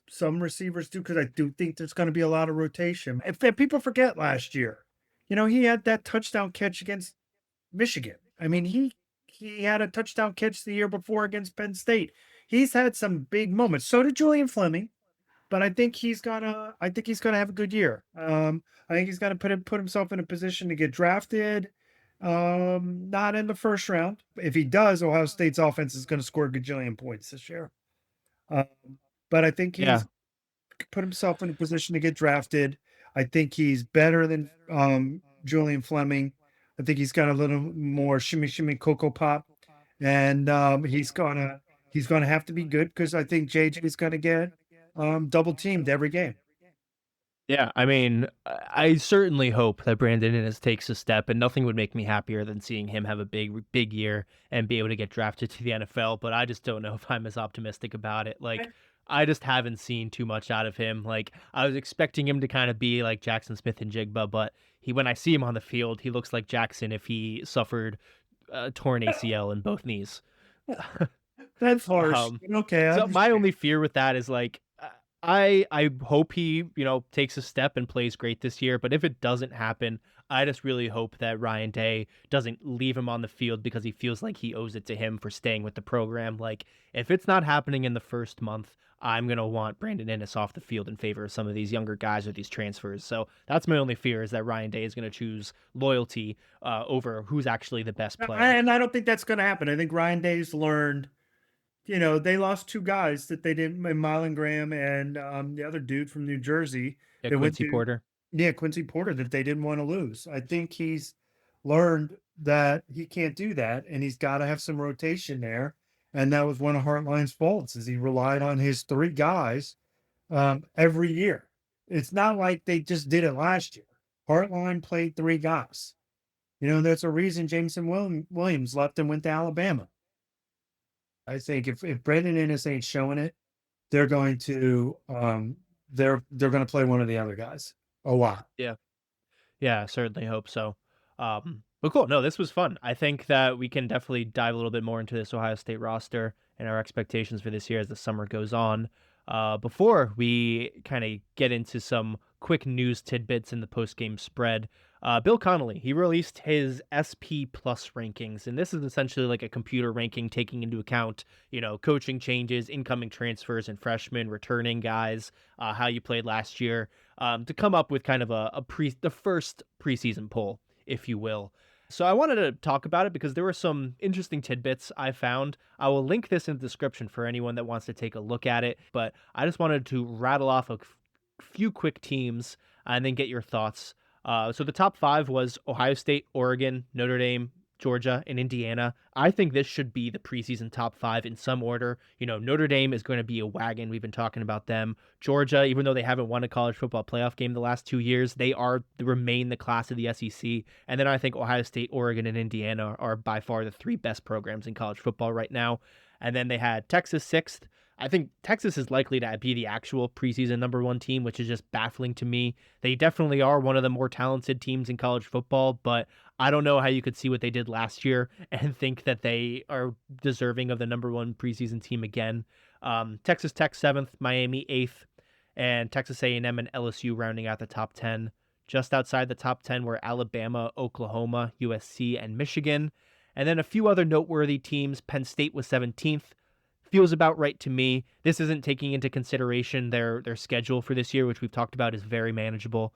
some receivers do, because I do think there's going to be a lot of rotation. If people forget last year, he had that touchdown catch against Michigan. I mean, he had a touchdown catch the year before against Penn State. He's had some big moments. So did Julian Fleming, but I think he's gonna have a good year. I think he's gonna put himself in a position to get drafted. Not in the first round. If he does, Ohio State's offense is going to score a gajillion points this year. Um, but I think
Yeah.
he's put himself in a position to get drafted. I think he's better than Julian Fleming. I think he's got a little more shimmy shimmy cocoa pop, and he's gonna have to be good, because I think JJ is gonna get double teamed every game.
Yeah, I mean, I certainly hope that Brandon Innes takes a step, and nothing would make me happier than seeing him have a big year and be able to get drafted to the NFL. But I just don't know if I'm as optimistic about it. Like, I just haven't seen too much out of him. Like, I was expecting him to kind of be like Jackson Smith and Jigba, but when I see him on the field, he looks like Jackson if he suffered a torn ACL in both knees.
That's harsh.
Um,
Okay, I
so my
understand.
only fear with that is like I hope he, takes a step and plays great this year, but if it doesn't happen, I just really hope that Ryan Day doesn't leave him on the field because he feels like he owes it to him for staying with the program. Like, if it's not happening in the first month, I'm going to want Brandon Innes off the field in favor of some of these younger guys or these transfers. So that's my only fear, is that Ryan Day is going to choose loyalty over who's actually the best player.
And I don't think that's going to happen. I think Ryan Day's learned. They lost two guys that they didn't, Mylan Graham and the other dude from New Jersey.
Yeah,
They went
Quincy
to
Porter.
Yeah, Quincy Porter, that they didn't want to lose. I think he's learned that he can't do that, and he's got to have some rotation there. And that was one of Hartline's faults, is he relied on his three guys every year. It's not like they just did it last year. Hartline played three guys. There's a reason Jameson Williams left and went to Alabama. I think if Brandon Innes ain't showing it, they're going to they're going to play one of the other guys a lot.
Yeah. Yeah, certainly hope so. But cool. No, this was fun. I think that we can definitely dive a little bit more into this Ohio State roster and our expectations for this year as the summer goes on. Before we kind of get into some quick news tidbits in the post game spread, Bill Connolly, he released his SP Plus rankings, and this is essentially like a computer ranking taking into account, coaching changes, incoming transfers, and freshmen, returning guys, how you played last year, to come up with kind of the first preseason poll, if you will. So I wanted to talk about it because there were some interesting tidbits I found. I will link this in the description for anyone that wants to take a look at it, but I just wanted to rattle off a few quick teams and then get your thoughts. So the top five was Ohio State, Oregon, Notre Dame, Georgia, and Indiana. I think this should be the preseason top 5 in some order. Notre Dame is going to be a wagon. We've been talking about them. Georgia, even though they haven't won a college football playoff game the last 2 years, they remain the class of the SEC. And then I think Ohio State, Oregon, and Indiana are by far the 3 best programs in college football right now. And then they had Texas 6th. I think Texas is likely to be the actual preseason number 1 team, which is just baffling to me. They definitely are one of the more talented teams in college football, but I don't know how you could see what they did last year and think that they are deserving of the number 1 preseason team again. Texas Tech 7th, Miami 8th, and Texas A&M and LSU rounding out the top 10. Just outside the top 10 were Alabama, Oklahoma, USC, and Michigan. And then a few other noteworthy teams. Penn State was 17th. Feels about right to me. This isn't taking into consideration their schedule for this year, which we've talked about is very manageable.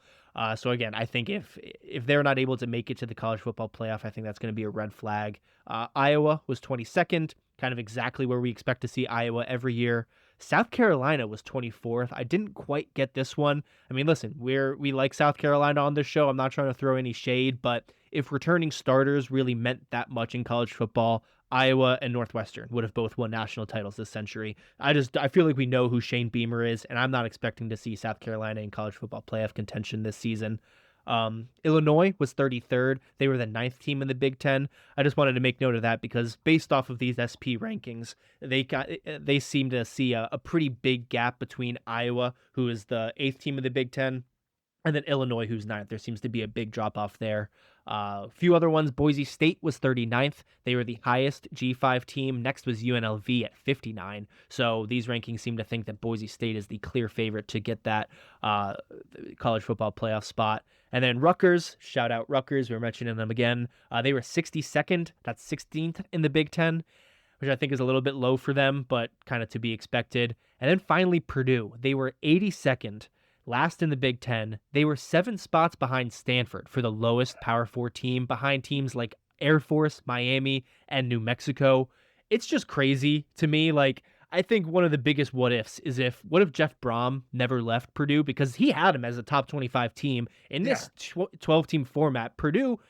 So again, I think if they're not able to make it to the college football playoff, I think that's going to be a red flag. Iowa was 22nd, kind of exactly where we expect to see Iowa every year. South Carolina was 24th. I didn't quite get this one. I mean, listen, we like South Carolina on this show. I'm not trying to throw any shade, but if returning starters really meant that much in college football, Iowa and Northwestern would have both won national titles this century. I feel like we know who Shane Beamer is, and I'm not expecting to see South Carolina in college football playoff contention this season. Illinois was 33rd. They were the 9th team in the Big Ten. I just wanted to make note of that because based off of these SP rankings, they seem to see a pretty big gap between Iowa, who is the 8th team in the Big Ten, and then Illinois, who's 9th. There seems to be a big drop off there. A few other ones. Boise State was 39th. They were the highest G5 team. Next was UNLV at 59. So these rankings seem to think that Boise State is the clear favorite to get that college football playoff spot. And then Rutgers, shout out Rutgers. We were mentioning them again. They were 62nd. That's 16th in the Big Ten, which I think is a little bit low for them, but kind of to be expected. And then finally, Purdue. They were 82nd. Last in the Big Ten. They were 7 spots behind Stanford for the lowest Power 4 team, behind teams like Air Force, Miami, and New Mexico. It's just crazy to me. Like, I think one of the biggest what ifs is what if Jeff Brom never left Purdue, because he had him as a top 25 team in this 12 team format. Purdue,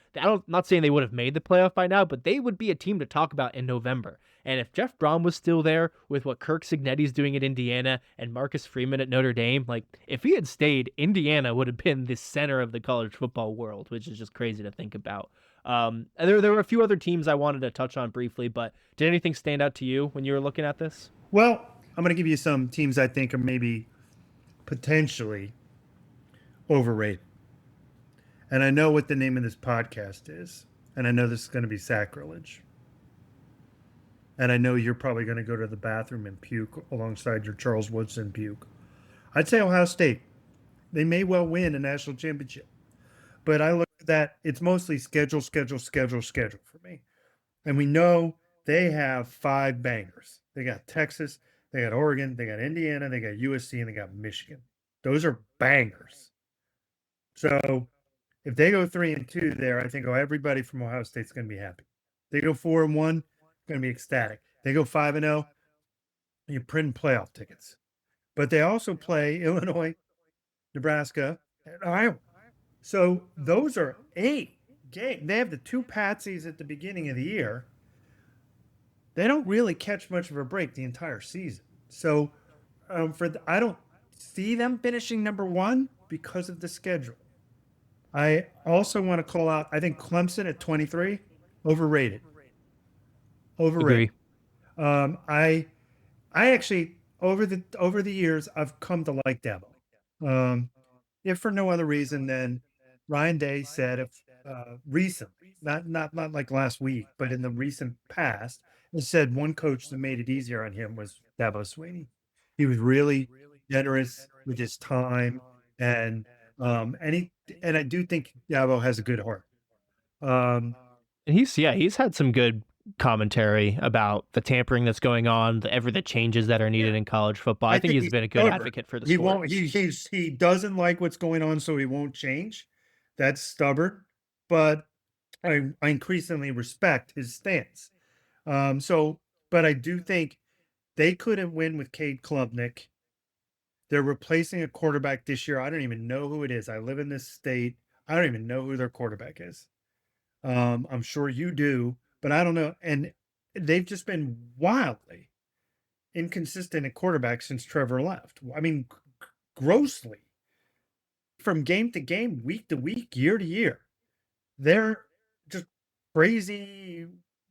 not saying they would have made the playoff by now, but they would be a team to talk about in November. And if Jeff Brom was still there with what Kirk Cignetti's doing at Indiana and Marcus Freeman at Notre Dame, like if he had stayed, Indiana would have been the center of the college football world, which is just crazy to think about. And there were a few other teams I wanted to touch on briefly, but did anything stand out to you when you were looking at this?
Well, I'm going to give you some teams I think are maybe potentially overrated. And I know what the name of this podcast is, and I know this is going to be sacrilege. And I know you're probably going to go to the bathroom and puke alongside your Charles Woodson puke. I'd say Ohio State. They may well win a national championship. But I look at that, it's mostly schedule for me. And we know they have 5 bangers. They got Texas, they got Oregon, they got Indiana, they got USC, and they got Michigan. Those are bangers. So if they go 3-2 there, I think everybody from Ohio State's going to be happy. They go 4-1, going to be ecstatic. They go 5-0, you print playoff tickets. But they also play Illinois, Nebraska, and Iowa. So those are 8 games. They have the 2 patsies at the beginning of the year. They don't really catch much of a break the entire season. So I don't see them finishing number 1 because of the schedule. I also want to call out, I think Clemson at 23, overrated.
Agree.
I actually over the years I've come to like Dabo. If for no other reason than Ryan Day said recently, not like last week, but in the recent past, he said one coach that made it easier on him was Dabo Swinney. He was really generous with his time, and I do think Dabo has a good heart.
And he's had some good commentary about the tampering that's going on, the changes that are needed in college football. I think he's been a good advocate for the sport.
He doesn't like what's going on, so he won't change. That's stubborn, but I increasingly respect his stance. But I do think they couldn't win with Cade Klubnik. They're replacing a quarterback this year. I don't even know who it is. I live in this state. I don't even know who their quarterback is. I'm sure you do, but I don't know. And they've just been wildly inconsistent at quarterback since Trevor left. I mean, grossly from game to game, week to week, year to year. They're just crazy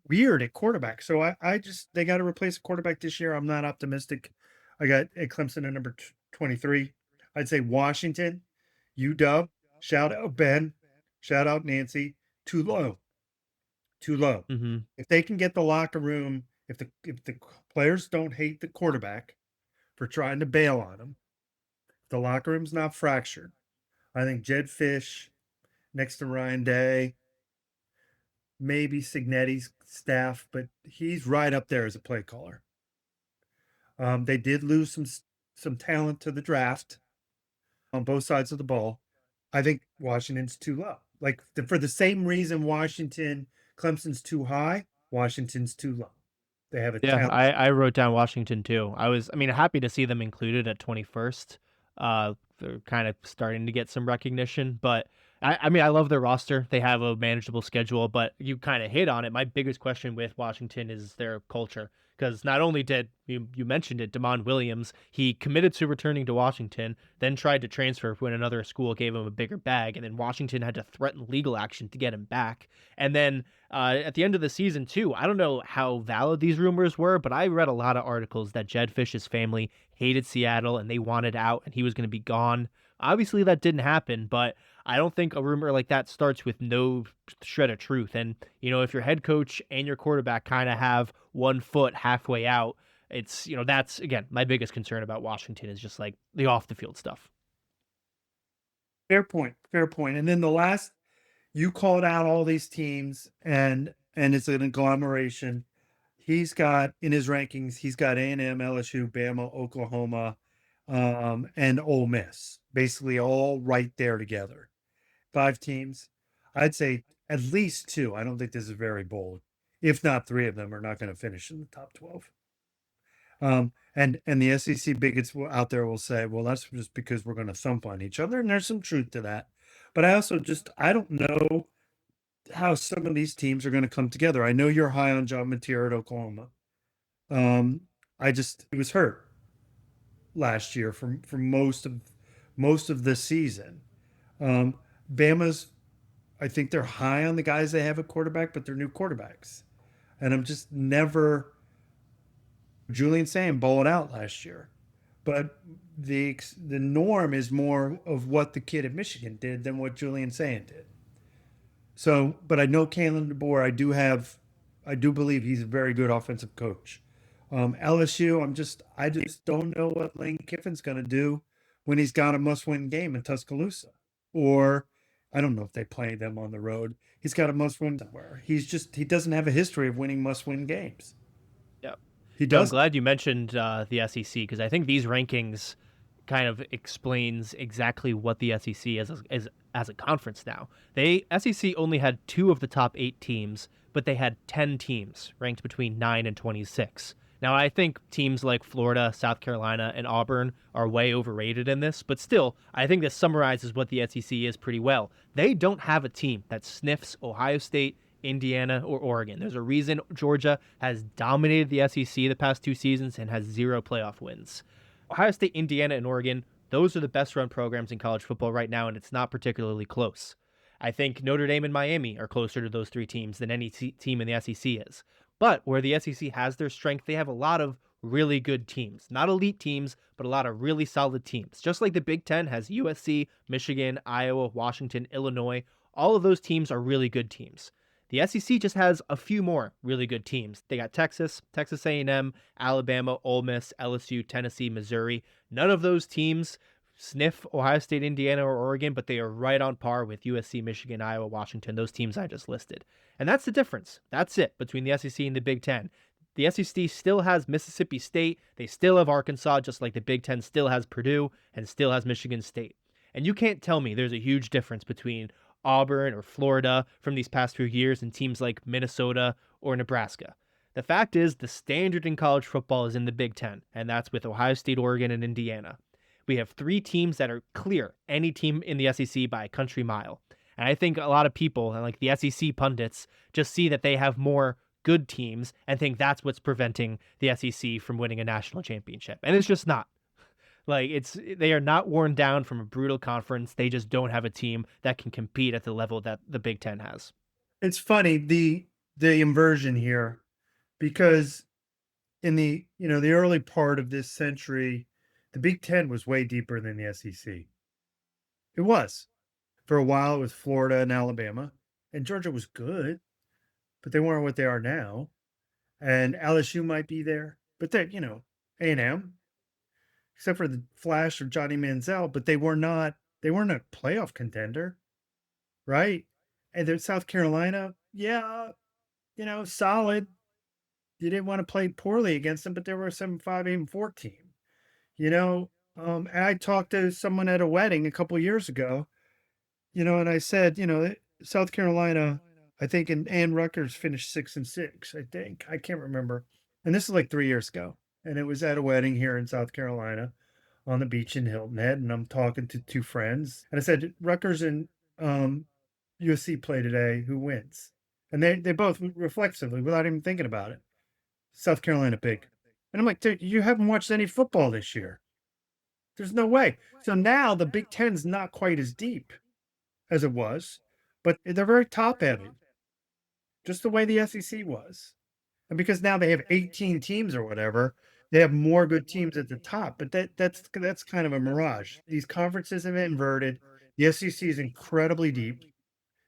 weird at quarterback. So I just they got to replace a quarterback this year. I'm not optimistic. I got at Clemson at number 23. I'd say Washington, UW, shout out Ben, shout out Nancy, too low, too low.
Mhm.
If they can get the locker room, if the players don't hate the quarterback for trying to bail on him, the locker room's not fractured. I think Jed Fish next to Ryan Day, maybe Signetti's staff, but he's right up there as a play caller. They did lose some talent to the draft on both sides of the ball. I think Washington's too low. Like for the same reason Clemson's too high, Washington's too low. They have a
Yeah,
talent.
I wrote down Washington too. I mean, happy to see them included at 21st. They're kind of starting to get some recognition, but I mean, I love their roster. They have a manageable schedule, but you kind of hit on it. My biggest question with Washington is their culture. Because not only did you mentioned it, Damon Williams, he committed to returning to Washington, then tried to transfer when another school gave him a bigger bag, and then Washington had to threaten legal action to get him back. And then at the end of the season, too, I don't know how valid these rumors were, but I read a lot of articles that Jed Fish's family hated Seattle and they wanted out and he was going to be gone. Obviously, that didn't happen, but I don't think a rumor like that starts with no shred of truth. And, if your head coach and your quarterback kind of have one foot halfway out, that's, again, my biggest concern about Washington is just like the off the field stuff.
Fair point. Fair point. And then the last you called out all these teams and it's an agglomeration. He's got in his rankings, he's got A&M, LSU, Bama, Oklahoma, and Ole Miss, basically all right there together. 5 teams. I'd say at least 2. I don't think this is very bold. If not 3 of them are not going to finish in the top 12. And the SEC bigots out there will say, well, that's just because we're going to thump on each other, and there's some truth to that. But I don't know how some of these teams are going to come together. I know you're high on John Mateer at Oklahoma. Um, he was hurt last year for most of this season. Um, Bama's, I think they're high on the guys they have at quarterback, but they're new quarterbacks, and I'm just never. Julian Sayin bowled out last year, but the norm is more of what the kid at Michigan did than what Julian Sayin did. So, but I know Kalen DeBoer. I do believe he's a very good offensive coach. LSU, I just don't know what Lane Kiffin's going to do when he's got a must-win game in Tuscaloosa, or I don't know if they play them on the road. He's got a must-win somewhere. He doesn't have a history of winning must-win games.
Yeah.
He
No, I'm
does.
glad you mentioned the SEC because I think these rankings kind of explains exactly what the SEC is as a conference now. SEC only had 2 of the top 8 teams, but they had 10 teams ranked between 9 and 26. Now, I think teams like Florida, South Carolina, and Auburn are way overrated in this, but still, I think this summarizes what the SEC is pretty well. They don't have a team that sniffs Ohio State, Indiana, or Oregon. There's a reason Georgia has dominated the SEC the past 2 seasons and has 0 playoff wins. Ohio State, Indiana, and Oregon, those are the best run programs in college football right now, and it's not particularly close. I think Notre Dame and Miami are closer to those 3 teams than any team in the SEC is. But where the SEC has their strength, they have a lot of really good teams. Not elite teams, but a lot of really solid teams. Just like the Big Ten has USC, Michigan, Iowa, Washington, Illinois. All of those teams are really good teams. The SEC just has a few more really good teams. They got Texas, Texas A&M, Alabama, Ole Miss, LSU, Tennessee, Missouri. None of those teams sniff Ohio State, Indiana, or Oregon, but they are right on par with USC, Michigan, Iowa, Washington, those teams I just listed. And that's the difference. That's it between the SEC and the Big Ten. The SEC still has Mississippi State. They still have Arkansas, just like the Big Ten still has Purdue and still has Michigan State. And you can't tell me there's a huge difference between Auburn or Florida from these past few years and teams like Minnesota or Nebraska. The fact is, the standard in college football is in the Big Ten, and that's with Ohio State, Oregon, and Indiana. We have 3 teams that are clear any team in the SEC by a country mile. And I think a lot of people and like the SEC pundits just see that they have more good teams and think that's what's preventing the SEC from winning a national championship. And it's just not. Like they are not worn down from a brutal conference. They just don't have a team that can compete at the level that the Big Ten has.
It's funny the inversion here because in the early part of this century, the Big Ten was way deeper than the SEC. It was. For a while, it was Florida and Alabama, and Georgia was good, but they weren't what they are now. And LSU might be there, but A&M, except for the flash of Johnny Manziel, but they weren't a playoff contender, right? And then South Carolina, yeah, solid. You didn't want to play poorly against them, but they were a 7-5, 8-4 team. And I talked to someone at a wedding a couple years ago, and I said, South Carolina, I think, and Rutgers finished 6-6. I think I can't remember, and this is like 3 years ago, and it was at a wedding here in South Carolina on the beach in Hilton Head, and I'm talking to two friends, and I said, Rutgers and USC play today. Who wins? And they both reflexively, without even thinking about it, South Carolina big. And I'm like, dude, you haven't watched any football this year. There's no way. So now the Big Ten's not quite as deep as it was, but they're very top heavy, just the way the SEC was. And because now they have 18 teams or whatever, they have more good teams at the top. But that's kind of a mirage. These conferences have inverted. The SEC is incredibly deep.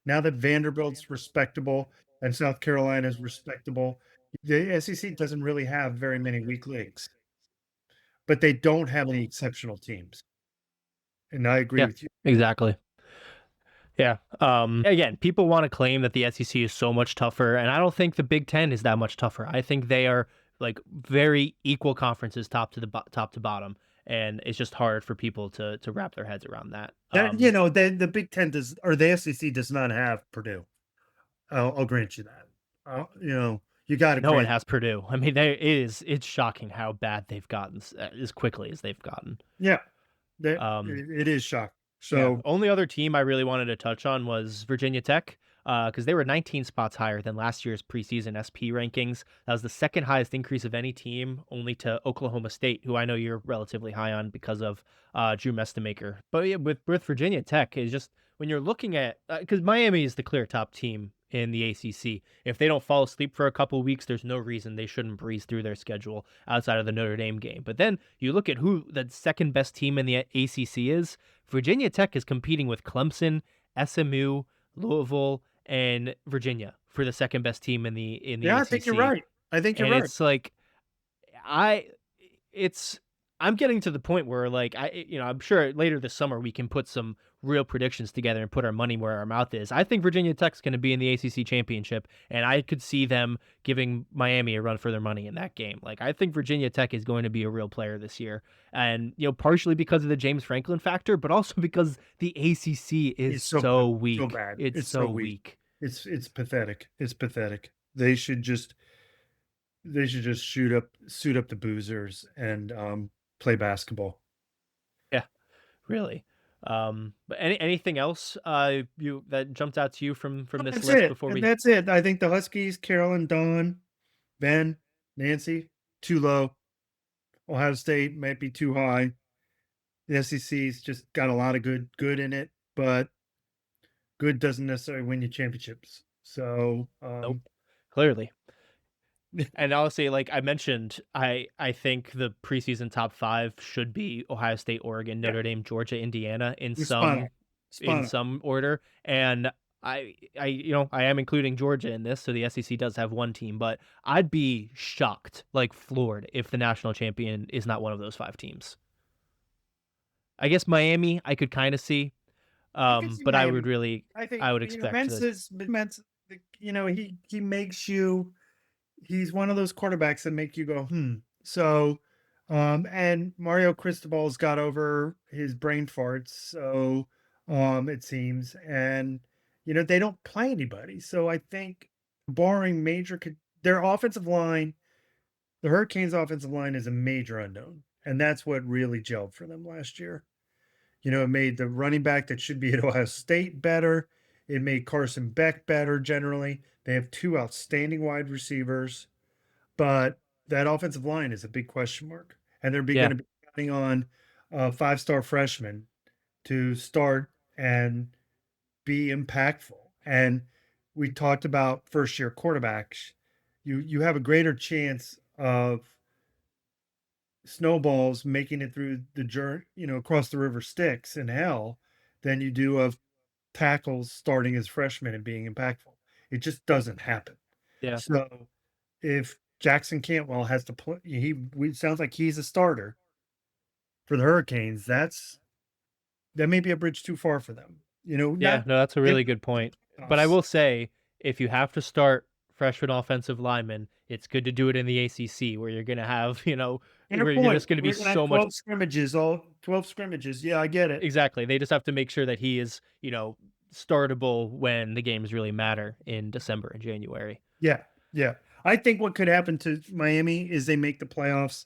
Now that Vanderbilt's respectable and South Carolina is respectable, the SEC doesn't really have very many weak links, but they don't have any exceptional teams. And I agree
Yeah,
with you.
exactly. Yeah. Again, people want to claim that the SEC is so much tougher, and I don't think the Big Ten is that much tougher. I think they are like very equal conferences, top to bottom, and it's just hard for people to wrap their heads around that.
The Big Ten does, or the SEC does not have Purdue. I'll grant you that. You got to
No one
grant.
has Purdue. I mean, it's shocking how bad they've gotten as quickly as they've gotten.
Yeah,
Um,
it is shocking.
Yeah.
So
Only other team I really wanted to touch on was Virginia Tech, because they were 19 spots higher than last year's preseason SP rankings. That was the second highest increase of any team, only to Oklahoma State, who I know you're relatively high on because of Drew Mestamaker. But yeah, with Virginia Tech, is just when you're looking at because Miami is the clear top team in the ACC. If they don't fall asleep for a couple weeks, there's no reason they shouldn't breeze through their schedule outside of the Notre Dame game. But then you look at who the second best team in the ACC is. Virginia Tech is competing with Clemson, SMU, Louisville, and Virginia for the second best team in the
yeah, I think you're
ACC.
right. I think you're
And
right.
it's like I it's I'm getting to the point where like I'm sure later this summer we can put some real predictions together and put our money where our mouth is. I think Virginia Tech's going to be in the ACC championship, and I could see them giving Miami a run for their money in that game. Like I think Virginia Tech is going to be a real player this year, and partially because of the James Franklin factor, but also because the ACC is
It's so
so
so
weak.
bad.
It's
It's so
so
weak.
weak.
It's pathetic. It's pathetic. They should just suit up the boozers and play basketball.
Yeah, really. But anything else you that jumped out to you from this
That's
list
it.
before
And
we
that's it. I think the Huskies, Carolyn, Dawn, Ben, Nancy, too low. Ohio State might be too high. The SEC's just got a lot of good in it, but good doesn't necessarily win you championships. So
Nope, clearly. And honestly, like I mentioned, I think the preseason top five should be Ohio State, Oregon,
yeah,
Notre Dame, Georgia, Indiana
you're spot on.
in
Spot on.
some order. And I am including Georgia in this, so the SEC does have one team, but I'd be shocked, like floored, if the national champion is not one of those five teams. I guess Miami I could kind of see,
I can see
but
Miami.
I would expect
Mence
the
is Mence. He makes you. He's one of those quarterbacks that make you go, hmm. So, and Mario Cristobal's got over his brain farts. So, it seems, and they don't play anybody. So I think, barring their offensive line, the Hurricanes' offensive line is a major unknown, and that's what really gelled for them last year. It made the running back that should be at Ohio State better. It made Carson Beck better generally. They have two outstanding wide receivers, but that offensive line is a big question mark. And they're
Yeah.
going to be counting on a five-star freshman to start and be impactful. And we talked about first-year quarterbacks. You have a greater chance of snowballs making it through the journey, across the river Styx in hell than you do of tackles starting as freshmen and being impactful. It just doesn't happen.
Yeah.
So if Jackson Cantwell has to play, sounds like he's a starter for the Hurricanes. That may be a bridge too far for them.
Yeah,
Not
no, that's a
they
really good point. But I
playoffs.
will say, if you have to start freshman offensive linemen, it's good to do it in the ACC where you're going to have,
Fair
where you're
point.
just going to be
We're gonna have
so much.
12 scrimmages, all 12 scrimmages. Yeah, I get it.
Exactly. They just have to make sure that he is, startable when the games really matter in December and January.
Yeah, yeah. I think what could happen to Miami is they make the playoffs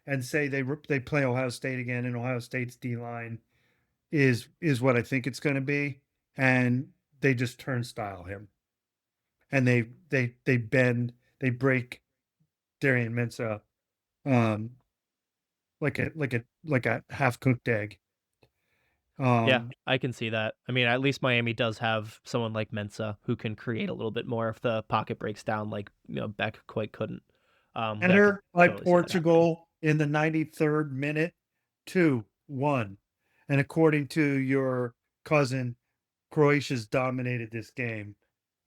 and say they play Ohio State again, and Ohio State's D line is what I think it's going to be, and they just turnstile him, and they break Darian Mensah, um, like a half cooked egg.
Yeah,
Um,
I can see that. I mean, at least Miami does have someone like Mensa who can create a little bit more if the pocket breaks down, like Beck quite couldn't. But I could
enter by
totally see that happening.
Portugal in the 93rd minute, 2-1, and according to your cousin, Croatia's dominated this game.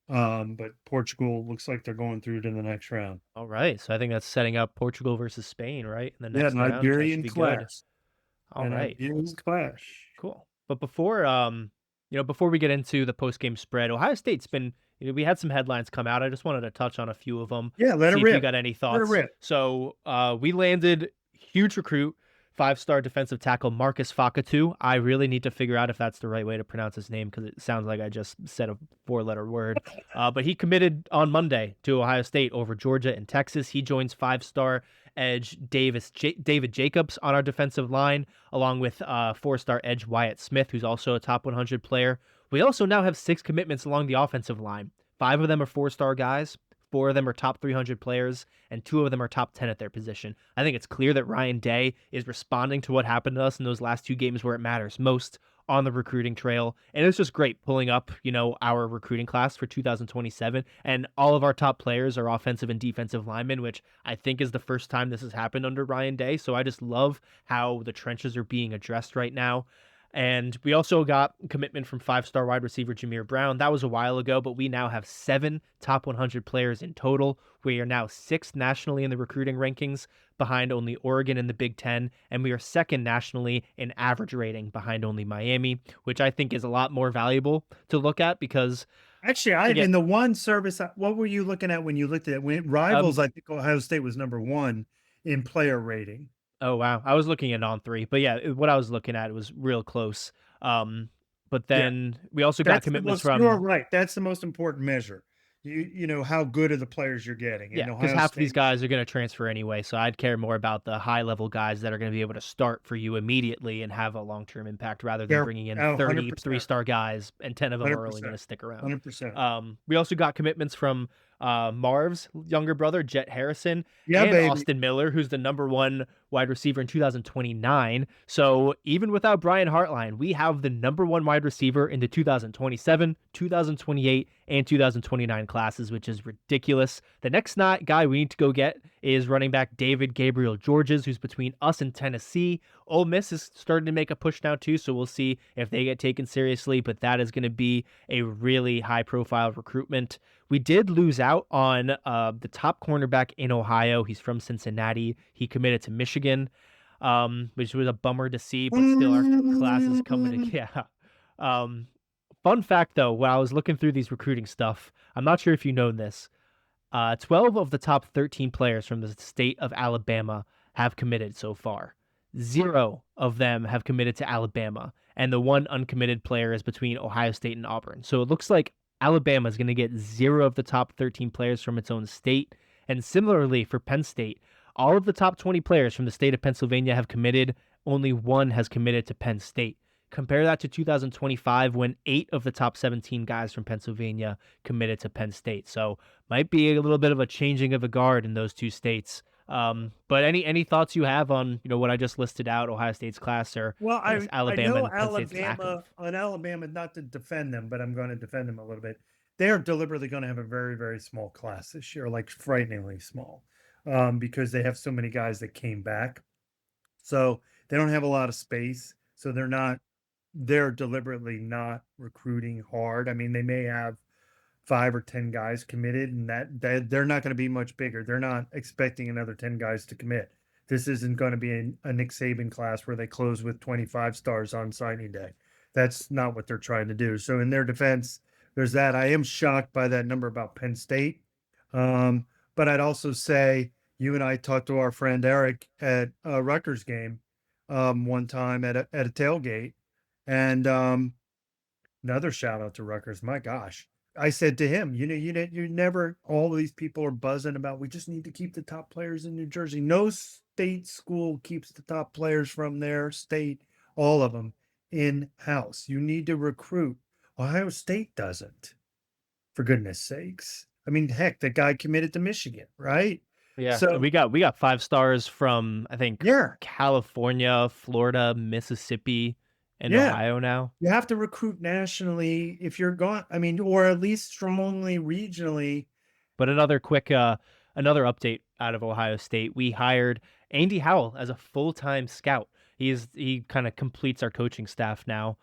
But Portugal looks like they're going through to the next round.
All right, so I think that's setting up Portugal versus Spain, right, in the
Yeah,
next round. That should
Iberian
be good.
clash.
All
An
right.
Iberian clash.
Cool. But before we get into the post game spread, Ohio State's been, we had some headlines come out. I just wanted to touch on a few of them,
Yeah, let it
see if you
rip.
got any
Let it
thoughts.
rip.
So we landed huge recruit, 5-star defensive tackle Marcus Fakatu. I really need to figure out if that's the right way to pronounce his name because it sounds like I just said a 4-letter word. But he committed on Monday to Ohio State over Georgia and Texas. He joins 5-star edge David Jacobs on our defensive line, along with 4-star edge Wyatt Smith, who's also a top 100 player. We also now have 6 commitments along the offensive line. 5 of them are 4-star guys. 4 of them are top 300 players, and 2 of them are top 10 at their position. I think it's clear that Ryan Day is responding to what happened to us in those last 2 games where it matters most on the recruiting trail. And it's just great pulling up, our recruiting class for 2027. And all of our top players are offensive and defensive linemen, which I think is the first time this has happened under Ryan Day. So I just love how the trenches are being addressed right now. And we also got commitment from 5-star wide receiver Jameer Brown. That was a while ago, but we now have 7 top 100 players in total. We are now 6th nationally in the recruiting rankings, behind only Oregon in the Big Ten, and we are 2nd nationally in average rating, behind only Miami, which I think is a lot more valuable to look at because,
Actually,
again,
in the one service, what were you looking at when you looked at it? When
um,
Rivals, I think Ohio State was number 1 in player rating.
oh wow, I was looking at on 3, but yeah, what I was looking at was real close. But
Yeah.
then we also got
That's the
commitments
most You're
from.
right. That's the most important measure. How good are the players you're getting?
Yeah,
And
because
Ohio
half of these
State,
guys are going to transfer anyway, so I'd care more about the high level guys that are going to be able to start for you immediately and have a long term impact rather than
they're
bringing in 30
100%.
3-star guys and 10 of them are only going
100%.
to stick around.
100%.
We also got commitments from Marv's younger brother, Jet Harrison,
Yeah,
and
baby.
Austin Miller, who's the #1 wide receiver in 2029. So even without Brian Hartline, we have the #1 wide receiver in the 2027, 2028, and 2029 classes, which is ridiculous. The next guy we need to go get is running back David Gabriel Georges, who's between us and Tennessee. Ole Miss is starting to make a push now too, so we'll see if they get taken seriously, but that is going to be a really high-profile recruitment. We did lose out on the top cornerback in Ohio. He's from Cincinnati. He committed to Michigan, which was a bummer to see, but still our class is coming to, yeah. Fun fact, though, while I was looking through these recruiting stuff, I'm not sure if you know this, 12 of the top 13 players from the state of Alabama have committed so far. 0 of them have committed to Alabama, and the one uncommitted player is between Ohio State and Auburn. So it looks like Alabama is going to get 0 of the top 13 players from its own state. And similarly for Penn State, all of the top 20 players from the state of Pennsylvania have committed. Only 1 has committed to Penn State. Compare that to 2025 when 8 of the top 17 guys from Pennsylvania committed to Penn State. So might be a little bit of a changing of the guard in those two states. But any thoughts you have on what I just listed out, Ohio State's class, or
Well,
I guess
I
Alabama
know
and Penn State's lack of?
Alabama, not to defend them, but I'm going to defend them a little bit. They are deliberately going to have a very, very small class this year, like frighteningly small, because they have so many guys that came back. So they don't have a lot of space. So they're deliberately not recruiting hard. I mean, they may have 5 or 10 guys committed, and that they're not going to be much bigger. They're not expecting another 10 guys to commit. This isn't going to be a Nick Saban class where they close with 25 stars on signing day. That's not what they're trying to do. So in their defense, there's that. I am shocked by that number about Penn State. But I'd also say you and I talked to our friend Eric at a Rutgers game one time at a tailgate, and another shout out to Rutgers. My gosh. I said to him, you never, all of these people are buzzing about, we just need to keep the top players in New Jersey. No state school keeps the top players from their state, all of them, in house. You need to recruit. Ohio State doesn't, for goodness sakes. I mean, heck, that guy committed to Michigan, right?
Yeah,
So,
we got 5 stars from, I think,
yeah,
California, Florida, Mississippi, and
yeah.
Ohio now.
You have to recruit nationally if you're going, I mean, or at least strongly regionally.
But another update out of Ohio State. We hired Andy Howell as a full-time scout. He kind of completes our coaching staff now.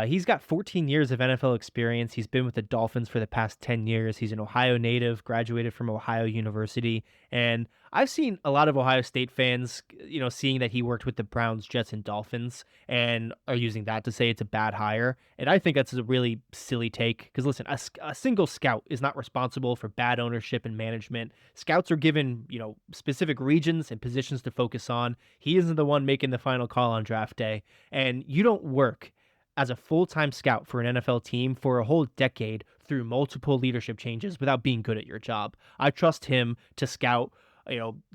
He's got 14 years of NFL experience. He's been with the Dolphins for the past 10 years. He's an Ohio native, graduated from Ohio University. And I've seen a lot of Ohio State fans, seeing that he worked with the Browns, Jets, and Dolphins, and are using that to say it's a bad hire. And I think that's a really silly take because, listen, a single scout is not responsible for bad ownership and management. Scouts are given, specific regions and positions to focus on. He isn't the one making the final call on draft day. And you don't work as a full-time scout for an NFL team for a whole decade through multiple leadership changes without being good at your job. I trust him to scout,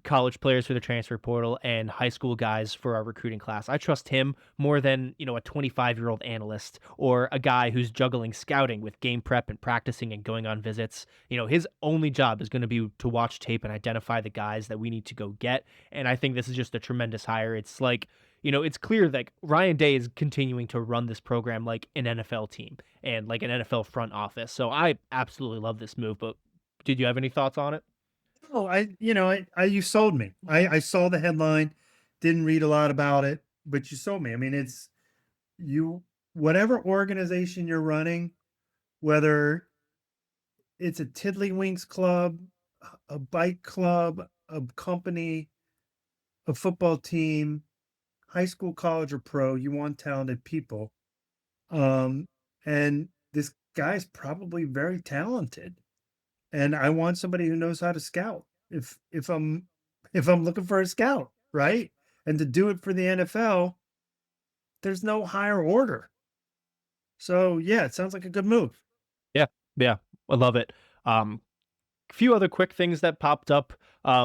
college players for the transfer portal and high school guys for our recruiting class. I trust him more than, a 25-year-old analyst or a guy who's juggling scouting with game prep and practicing and going on visits. His only job is going to be to watch tape and identify the guys that we need to go get. And I think this is just a tremendous hire. It's like, it's clear that Ryan Day is continuing to run this program like an NFL team and like an NFL front office. So I absolutely love this move. But did you have any thoughts on it?
Oh, you sold me. I saw the headline, didn't read a lot about it, but you sold me. I mean, it's you, whatever organization you're running, whether it's a Tiddlywinks club, a bike club, a company, a football team, high school, college, or pro, you want talented people. And this guy's probably very talented. And I want somebody who knows how to scout. If I'm looking for a scout, right? And to do it for the NFL, there's no higher order. So yeah, it sounds like a good move.
Yeah. Yeah. I love it. Few other quick things that popped up.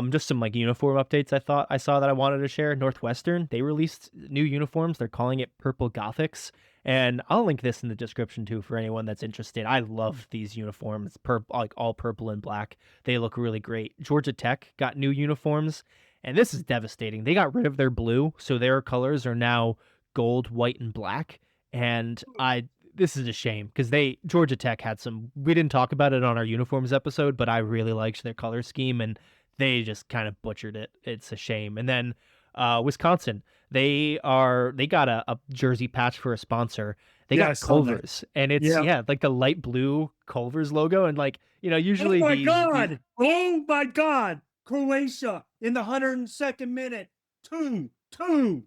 Just some like uniform updates I saw that I wanted to share. Northwestern, they released new uniforms. They're calling it Purple Gothics. And I'll link this in the description too for anyone that's interested. I love these uniforms, like all purple and black. They look really great. Georgia Tech got new uniforms, and this is devastating. They got rid of their blue, so their colors are now gold, white, and black. And this is a shame because Georgia Tech had some. We didn't talk about it on our uniforms episode, but I really liked their color scheme, and they just kind of butchered it. It's a shame. And then Wisconsin, they got a jersey patch for a sponsor. They
Yeah, I
got
saw that.
Culver's, and it's
Yeah.
like the light blue Culver's logo, and like
Oh
usually
my
these.
God. Oh my God. Croatia in the 102nd minute. 2-2.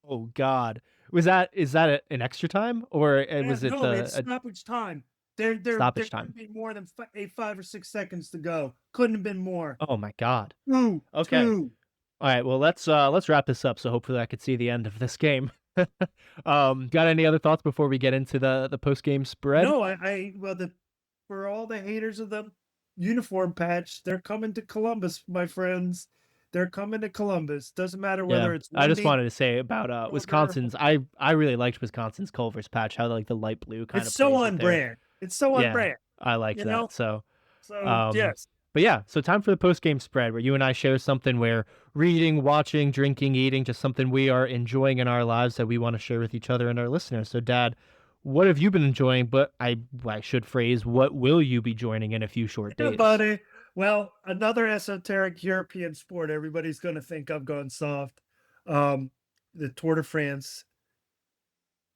Oh God, is that an extra time or
Yeah,
was it
no, it's
the
stoppage time. There
stoppage
couldn't
time?
be more than 5 or 6 seconds to go. Couldn't have been more.
Oh my God.
Two,
Okay.
two.
All right, well let's wrap this up. So hopefully I could see the end of this game. Got any other thoughts before we get into the post game spread?
No, well, for all the haters of the uniform patch, they're coming to Columbus, my friends. They're coming to Columbus. Doesn't matter
Yeah,
whether it's
I just
windy,
wanted to say about,
shoulder.
Wisconsin's I really liked Wisconsin's Culver's patch, how, like, the light blue
It's
kinda
so
plays it
on
there.
brand. It's so on
Yeah,
brand,
I liked
you know?
that, so,
So,
um
yes.
but yeah, so time for the post-game spread where you and I share something where reading, watching, drinking, eating, just something we are enjoying in our lives that we wanna share with each other and our listeners. So, Dad, what have you been enjoying? But I should phrase, what will you be joining in a few short
Yeah,
days?
buddy. Well, another esoteric European sport. Everybody's going to think I've gone soft. Um, the Tour de France,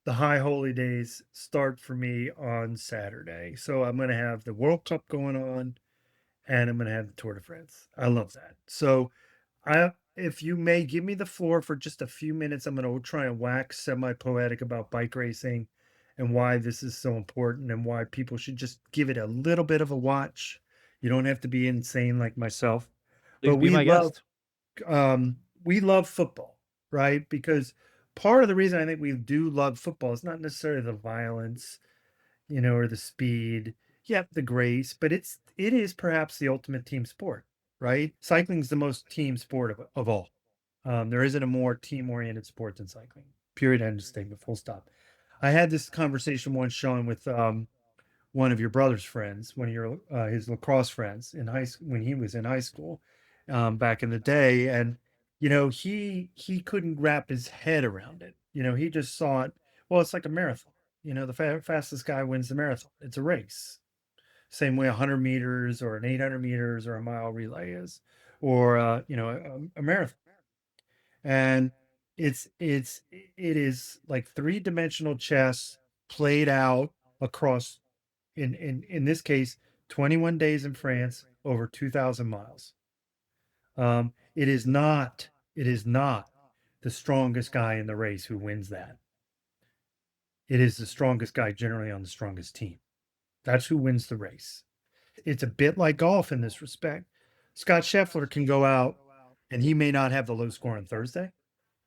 the high holy days start for me on Saturday. So I'm going to have the World Cup going on and I'm going to have the Tour de France. I love that. So if you may give me the floor for just a few minutes, I'm going to try and wax semi-poetic about bike racing and why this is so important and why people should just give it a little bit of a watch. You don't have to be insane like myself,
Please
but
be my guest.
we love football, right? Because part of the reason I think we do love football is not necessarily the violence, or the speed, yep, the grace, but it is perhaps the ultimate team sport, right? Cycling is the most team sport of all. There isn't a more team-oriented sport than cycling. Period. End of statement. Full stop. I had this conversation once, Sean, with one of your brother's friends, one of your his lacrosse friends in high school when he was in high school, back in the day, and he couldn't wrap his head around it. He just saw it. Well, it's like a marathon. The fastest guy wins the marathon. It's a race. Same way 100 meters or an 800 meters or a mile relay is, or a marathon. And it is like three-dimensional chess played out across in this case 21 days in France over 2,000 miles. It is not the strongest guy in the race who wins that. It is the strongest guy generally on the strongest team. That's who wins the race. It's a bit like golf in this respect. Scott Scheffler can go out and he may not have the low score on Thursday.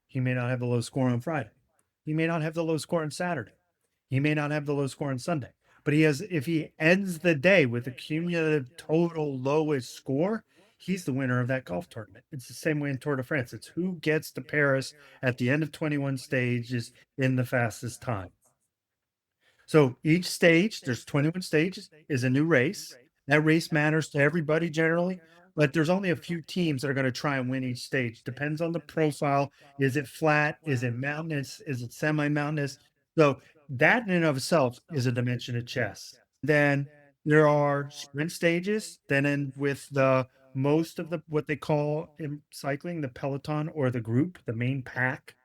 He may not have the low score on Friday. He may not have the low score on Saturday. He may not have the low score on Sunday. But if he ends the day with a cumulative total lowest score, he's the winner of that golf tournament. It's the same way in Tour de France. It's who gets to Paris at the end of 21 stages in the fastest time. So each stage, there's 21 stages, is a new race. That race matters to everybody generally, but there's only a few teams that are going to try and win each stage. Depends on the profile. Is it flat? Is it mountainous? Is it semi-mountainous? So that in and of itself is a dimension of chess. Then there are sprint stages. Then in with the most of the what they call in cycling the peloton or the group, the main pack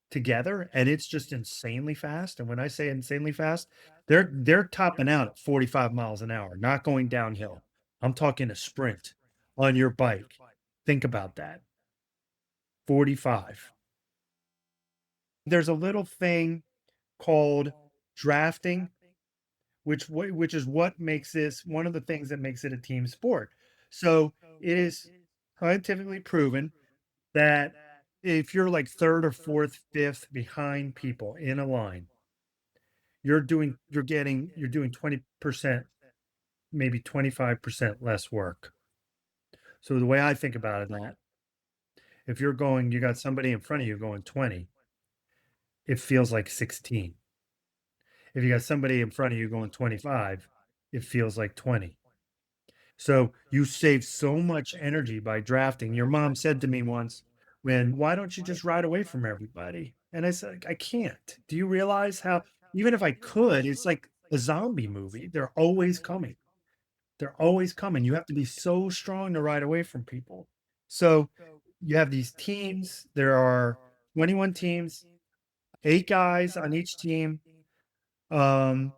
together, and it's just insanely fast. And when I say insanely fast, they're topping out at 45 miles an hour, not going downhill. I'm talking a sprint on your bike. Think about that. 45. There's a little thing called drafting, which is what makes this one of the things that makes it a team sport. So it is scientifically proven that if you're like third or fourth, fifth behind people in a line, you're doing 20%, maybe 25% less work. So the way I think about it, that if you got somebody in front of you going 20, it feels like 16. If you got somebody in front of you going 25, it feels like 20. So you save so much energy by drafting. Your mom said to me once, why don't you just ride away from everybody? And I said, I can't. Do you realize how, even if I could, it's like a zombie movie. They're always coming. They're always coming. You have to be so strong to ride away from people. So you have these teams. There are 21 teams, 8 guys on each team. Um,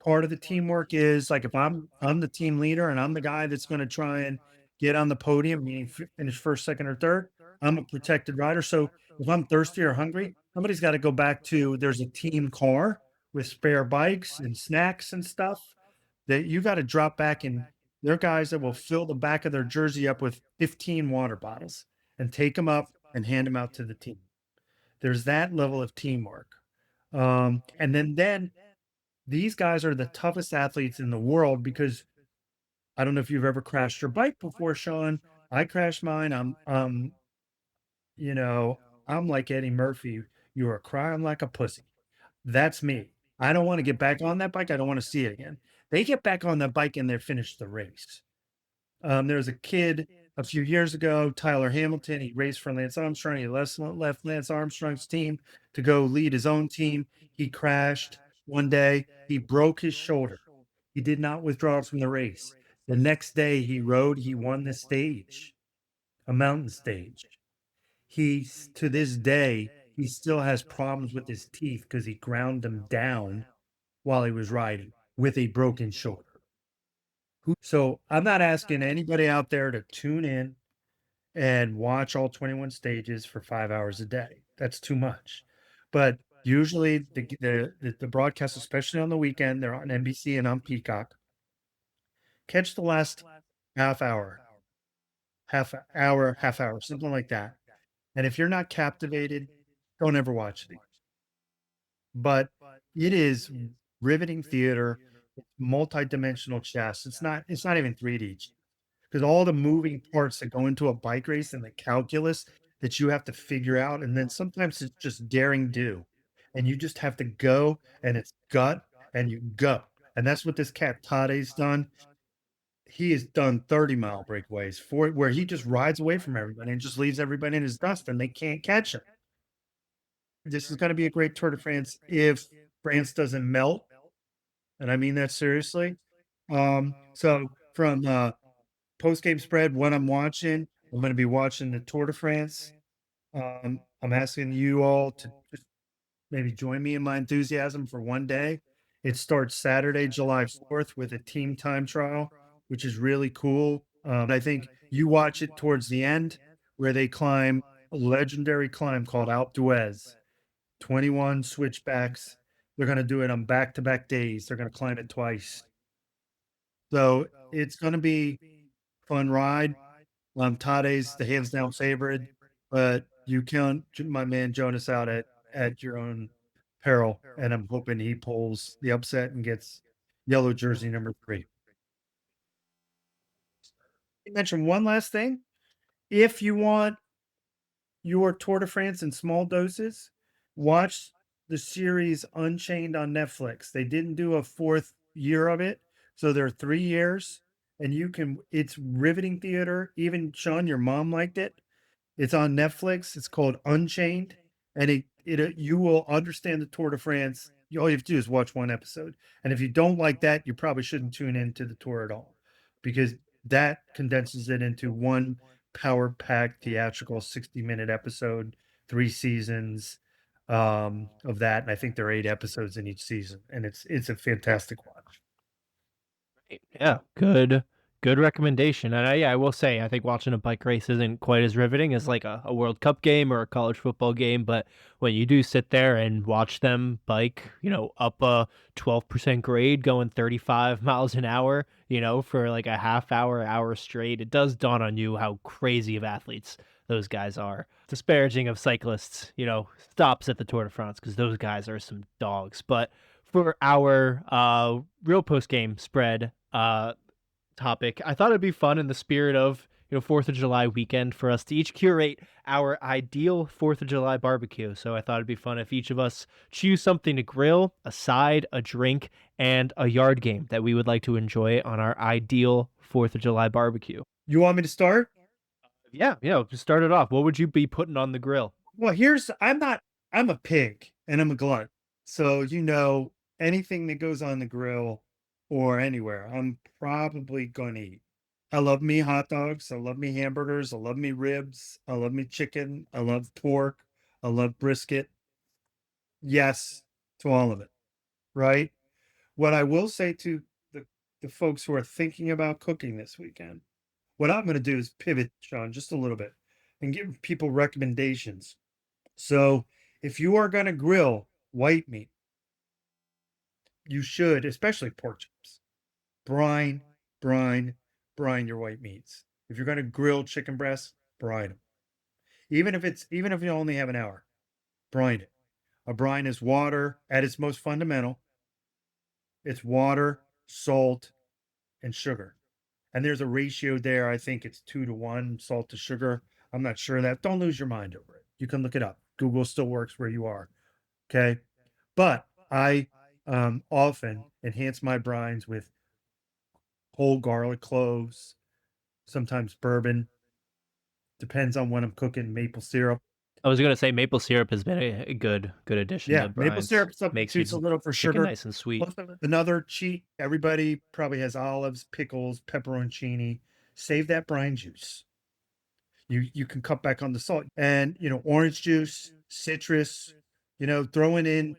Part of the teamwork is like if I'm the team leader and I'm the guy that's going to try and get on the podium, meaning finish first, second, or third. I'm a protected rider. So if I'm thirsty or hungry, somebody's got to go back to there's a team car with spare bikes and snacks and stuff that you got to drop back in. They're guys that will fill the back of their jersey up with 15 water bottles and take them up and hand them out to the team. There's that level of teamwork. And then these guys are the toughest athletes in the world because I don't know if you've ever crashed your bike before, Sean, I crashed mine. You know, I'm like Eddie Murphy. You were crying like a pussy. That's me. I don't want to get back on that bike. I don't want to see it again. They get back on the bike and they finish the race. There was a kid a few years ago, Tyler Hamilton. He raced for Lance Armstrong. He left Lance Armstrong's team to go lead his own team. He crashed one day. He broke his shoulder. He did not withdraw from the race. The next day he rode, he won the stage, a mountain stage. To this day, he still has problems with his teeth because he ground them down while he was riding with a broken shoulder. So I'm not asking anybody out there to tune in and watch all 21 stages for 5 hours a day. That's too much. But usually the broadcasts, especially on the weekend, they're on NBC and on Peacock. Catch the last half hour, half hour, something like that. And if you're not captivated, don't ever watch it. But it is riveting theater, multi-dimensional chess. It's not even 3D because all the moving parts that go into a bike race and the calculus that you have to figure out, and then sometimes it's just daring do, and you just have to go, and it's gut, and you go, and that's what this cat Tade's done. He has done 30-mile breakaways for where he just rides away from everybody and just leaves everybody in his dust, and they can't catch him. This is going to be a great Tour de France if France doesn't melt, and I mean that seriously. So from post game spread, what I'm watching, I'm going to be watching the Tour de France. I'm asking you all to just maybe join me in my enthusiasm for one day. It starts Saturday, July 4th with a team time trial, which is really cool. I think you watch it towards the end where they climb a legendary climb called Alpe d'Huez, 21 switchbacks. They're going to do it on back to back days. They're going to climb it twice. So it's going to be fun ride. Tade's the hands down favorite, but you count my man Jonas out at your own peril, and I'm hoping he pulls the upset and gets yellow jersey number 3. You mentioned one last thing. If you want your Tour de France in small doses, watch the series Unchained on Netflix. They didn't do a 4th year of it, so there are 3 years, and it's riveting theater. Even Sean, your mom liked it. It's on Netflix. It's called Unchained, and you will understand the Tour de France. All you have to do is watch one episode, and if you don't like that, you probably shouldn't tune into the tour at all, because that condenses it into one power-packed theatrical 60-minute episode, 3 seasons of that, and I think there are 8 episodes in each season, and it's a fantastic watch.
Yeah, good recommendation. And I will say, I think watching a bike race isn't quite as riveting as like a World Cup game or a college football game. But when you do sit there and watch them bike, up a 12% grade going 35 miles an hour, for like a half hour, hour straight, it does dawn on you how crazy of athletes those guys are. Disparaging of cyclists, stops at the Tour de France because those guys are some dogs. But for our real post game spread topic, I thought it'd be fun in the spirit of 4th of July weekend for us to each curate our ideal 4th of July barbecue. So I thought it'd be fun if each of us choose something to grill, a side, a drink, and a yard game that we would like to enjoy on our ideal 4th of July barbecue.
You want me to start?
Yeah, just start it off. What would you be putting on the grill?
Well, I'm a pig and I'm a glunt. So, anything that goes on the grill or anywhere, I'm probably going to eat. I love me hot dogs. I love me hamburgers. I love me ribs. I love me chicken. I love pork. I love brisket. Yes to all of it. Right. What I will say to the folks who are thinking about cooking this weekend, what I'm going to do is pivot, Sean, just a little bit and give people recommendations. So if you are going to grill white meat, you should, especially pork chops, brine, brine, brine your white meats. If you're going to grill chicken breasts, brine them. Even if you only have an hour, brine it. A brine is water at its most fundamental. It's water, salt, and sugar. and there's a ratio there. I think it's 2 to 1 salt to sugar. I'm not sure of that. Don't lose your mind over it. You can look it up. Google still works where you are. Okay. But I often enhance my brines with whole garlic cloves, sometimes bourbon, depends on when I'm cooking, maple syrup.
I was gonna say maple syrup has been a good addition to
Yeah, maple
brines.
syrup
Makes
substitutes a
your
little for
chicken
sugar.
nice and sweet.
What's another cheat? Everybody probably has olives, pickles, pepperoncini. Save that brine juice. You can cut back on the salt and orange juice, citrus, throwing in,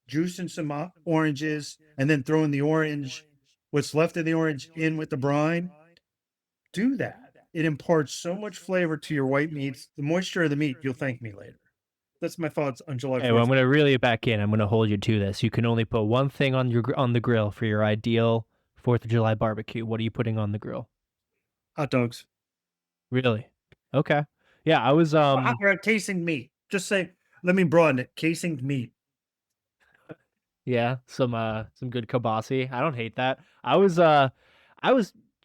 juicing some oranges and then throwing the orange, what's left of the orange in with the brine. Do that. It imparts so much flavor to your white meats. The moisture of the meat, you'll thank me later. That's my thoughts on July
Hey, well, I'm
4th.
gonna reel you back in. I'm gonna hold you to this. You can only put one thing on on the grill for your ideal 4th of July barbecue. What are you putting on the grill?
Hot dogs.
Really? Okay. Yeah, I was
Casing meat. Just say, let me broaden it. Casing meat.
yeah, some good kibasi. I don't hate that. I was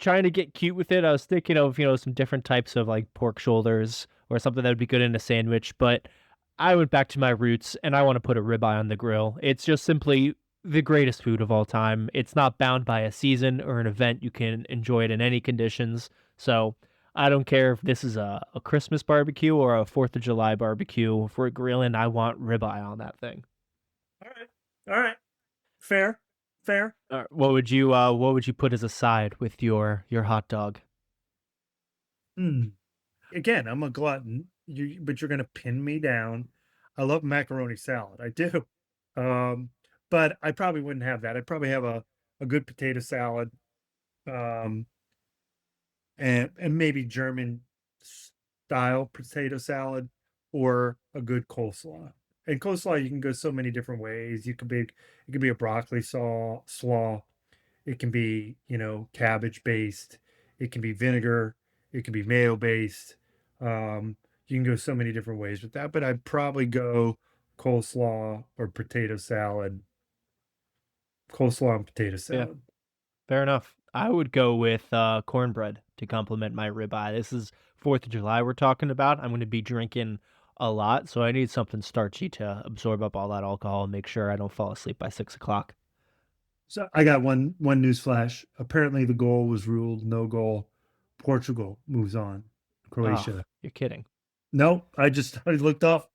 trying to get cute with it. I was thinking of, some different types of like pork shoulders or something that would be good in a sandwich, but I went back to my roots and I want to put a ribeye on the grill. It's just simply the greatest food of all time. It's not bound by a season or an event. You can enjoy it in any conditions. So I don't care if this is a Christmas barbecue or a 4th of July barbecue. If we're grilling, I want ribeye on that thing.
All right. All right. Fair. Fair.
What would you put as a side with your hot dog?
Hmm. Again, I'm a glutton. But you're gonna pin me down. I love macaroni salad. I do. Um, but I probably wouldn't have that. I'd probably have a good potato salad, um, and maybe German style potato salad or a good coleslaw. And coleslaw, you can go so many different ways. It could be a broccoli slaw. It can be, cabbage based. It can be vinegar. It can be mayo based. You can go so many different ways with that, but I'd probably go coleslaw or potato salad. Coleslaw and potato
Yeah,
salad.
fair enough. I would go with cornbread to complement my ribeye. This is 4th of July we're talking about. I'm going to be drinking a lot, so I need something starchy to absorb up all that alcohol and make sure I don't fall asleep by 6 o'clock.
So I got one news flash. Apparently the goal was ruled no goal. Portugal moves on.
Oh,
Croatia.
you're kidding.
No, I looked up.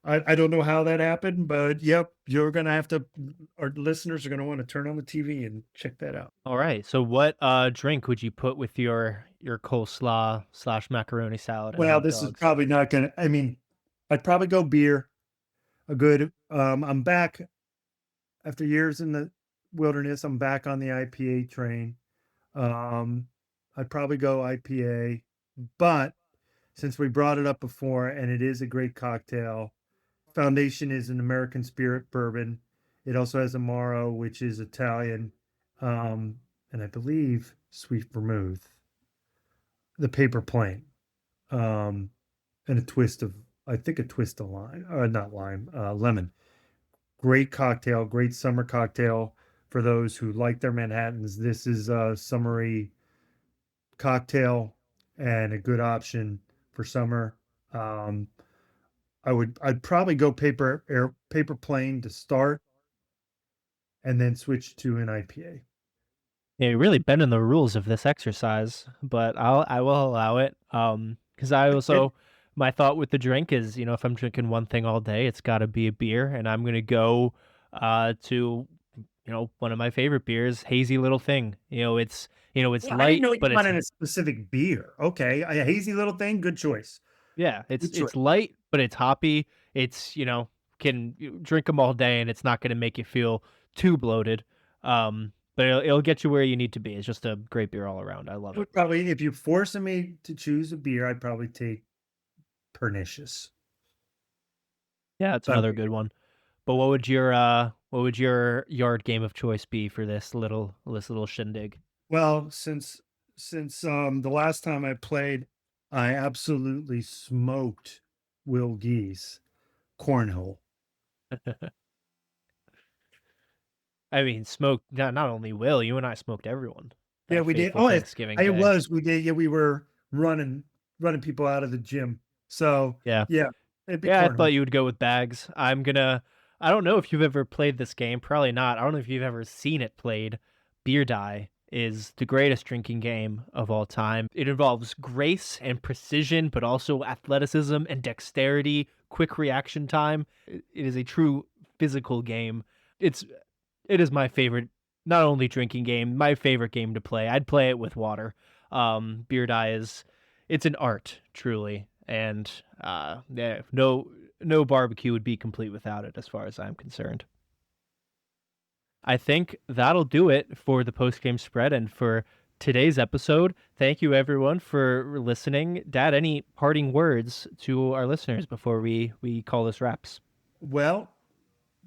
I don't know how that happened, but yep, you're gonna have to. Our listeners are gonna want to turn on the TV and check that out.
All right. So what drink would you put with your coleslaw slash macaroni salad and
Well,
hot
this is
dogs?
probably not gonna. I mean, I'd probably go beer. A good. I'm back after years in the wilderness. I'm back on the IPA train. Um, I'd probably go IPA, but since we brought it up before, and it is a great cocktail, foundation is an American Spirit bourbon. It also has Amaro, which is Italian, and I believe sweet vermouth, the paper plane, um, and I think a twist of lime, not lime, lemon. Great cocktail, great summer cocktail for those who like their Manhattans. This is a summery cocktail and a good option for summer. Um, I'd probably go paper plane to start and then switch to an IPA.
Yeah, you're really bending the rules of this exercise, but I will allow it. Because I
It,
also my thought with the drink is, if I'm drinking one thing all day, it's got to be a beer, and I'm gonna go to one of my favorite beers, Hazy Little Thing. It's
well, I didn't
light,
know you
but it's
wanted a specific beer. Okay, a hazy little thing. Good choice.
yeah,
Good choice.
it's light, but it's hoppy. It's can you drink them all day, and it's not gonna make you feel too bloated. But it'll get you where you need to be. It's just a great beer all around. I love
I
it.
would probably, if you're forcing me to choose a beer, I'd probably take Pernicious.
Yeah, it's
But
another good one. But what would your yard game of choice be for this little shindig?
well, since the last time I played, I absolutely smoked Will Geese cornhole.
I mean, smoked not only Will, you and I smoked everyone.
Yeah,
that
we did.
fateful
Oh,
Thanksgiving
it
Day.
was. We did. Yeah, we were running people out of the gym. So
Yeah.
yeah, it'd be
Yeah, I thought
cornhole.
you would go with bags. I don't know if you've ever played this game. Probably not. I don't know if you've ever seen it played. Beer Die is the greatest drinking game of all time. It involves grace and precision, but also athleticism and dexterity, quick reaction time. It is a true physical game. It's it is my favorite, not only drinking game, my favorite game to play. I'd play it with water. Beer Die is it's an art, truly, and yeah, no barbecue would be complete without it, as far as I'm concerned. I think that'll do it for the post game spread and for today's episode. Thank you everyone for listening. Dad, any parting words to our listeners before we call this wraps?
Well,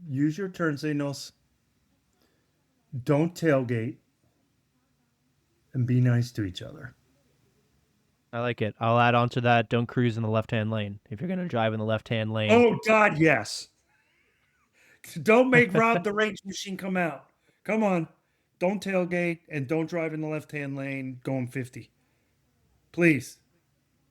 use your turn signals. Don't tailgate, and be nice to each other.
I like it. I'll add on to that. Don't cruise in the left hand lane. If you're going to drive in the left hand lane,
Oh God, yes. Don't make Rob the Rage Machine come out. Come on. Don't tailgate and don't drive in the left-hand lane going 50. Please.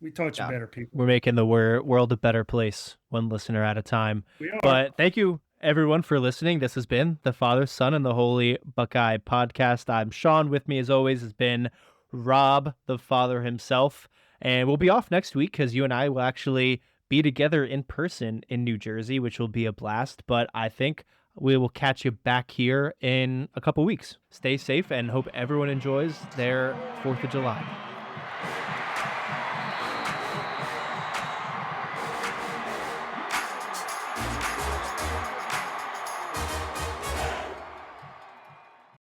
We taught you
yeah,
better, people.
we're making the world a better place, one listener at a time.
We are.
But thank you everyone for listening. This has been the Father, Son, and the Holy Buckeye podcast. I'm Sean. With me, as always, has been Rob, the father himself. And we'll be off next week because you and I will actually be together in person in New Jersey, which will be a blast. But I think we will catch you back here in a couple weeks. Stay safe and hope everyone enjoys their 4th of July.